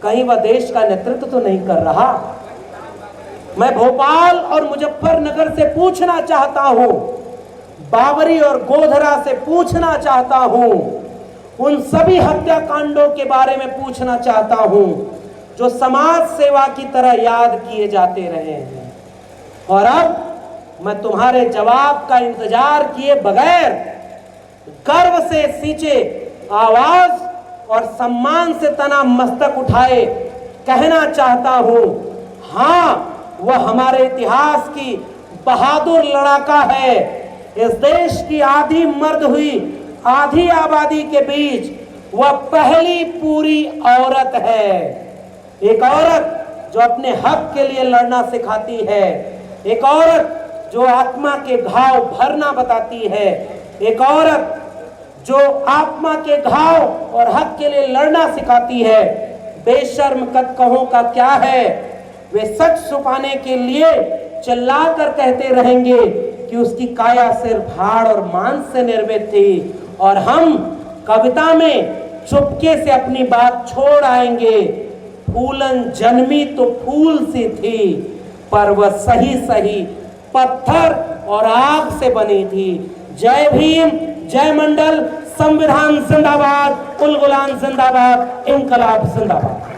कहीं वह देश का नेतृत्व तो नहीं कर रहा। मैं भोपाल और मुजफ्फरनगर से पूछना चाहता हूं, बाबरी और गोधरा से पूछना चाहता हूं, उन सभी हत्याकांडों के बारे में पूछना चाहता हूं जो समाज सेवा की तरह याद किए जाते रहे हैं। और अब मैं तुम्हारे जवाब का इंतजार किए बगैर गर्व से सींचे आवाज और सम्मान से तना मस्तक उठाए कहना चाहता हूं, हां वह हमारे इतिहास की बहादुर लड़ाका है। इस देश की आधी मर्द हुई आधी आबादी के बीच वह पहली पूरी औरत है। एक औरत जो अपने हक के लिए लड़ना सिखाती है, एक औरत जो आत्मा के घाव भरना बताती है, एक औरत जो आत्मा के घाव और हक के लिए लड़ना सिखाती है। बेशर्म कदकहों का क्या है, वे सच छुपाने के लिए चिल्लाकर कहते रहेंगे कि उसकी काया सिर्फ हाड़ और मांस से निर्मित थी, और हम कविता में चुपके से अपनी बात छोड़ आएंगे। फूलन जन्मी तो फूल सी थी, पर वह सही सही पत्थर और आग से बनी थी। जय भीम, जय मंडल, संविधान जिंदाबाद, उल गुलाम जिंदाबाद, इनकलाब जिंदाबाद।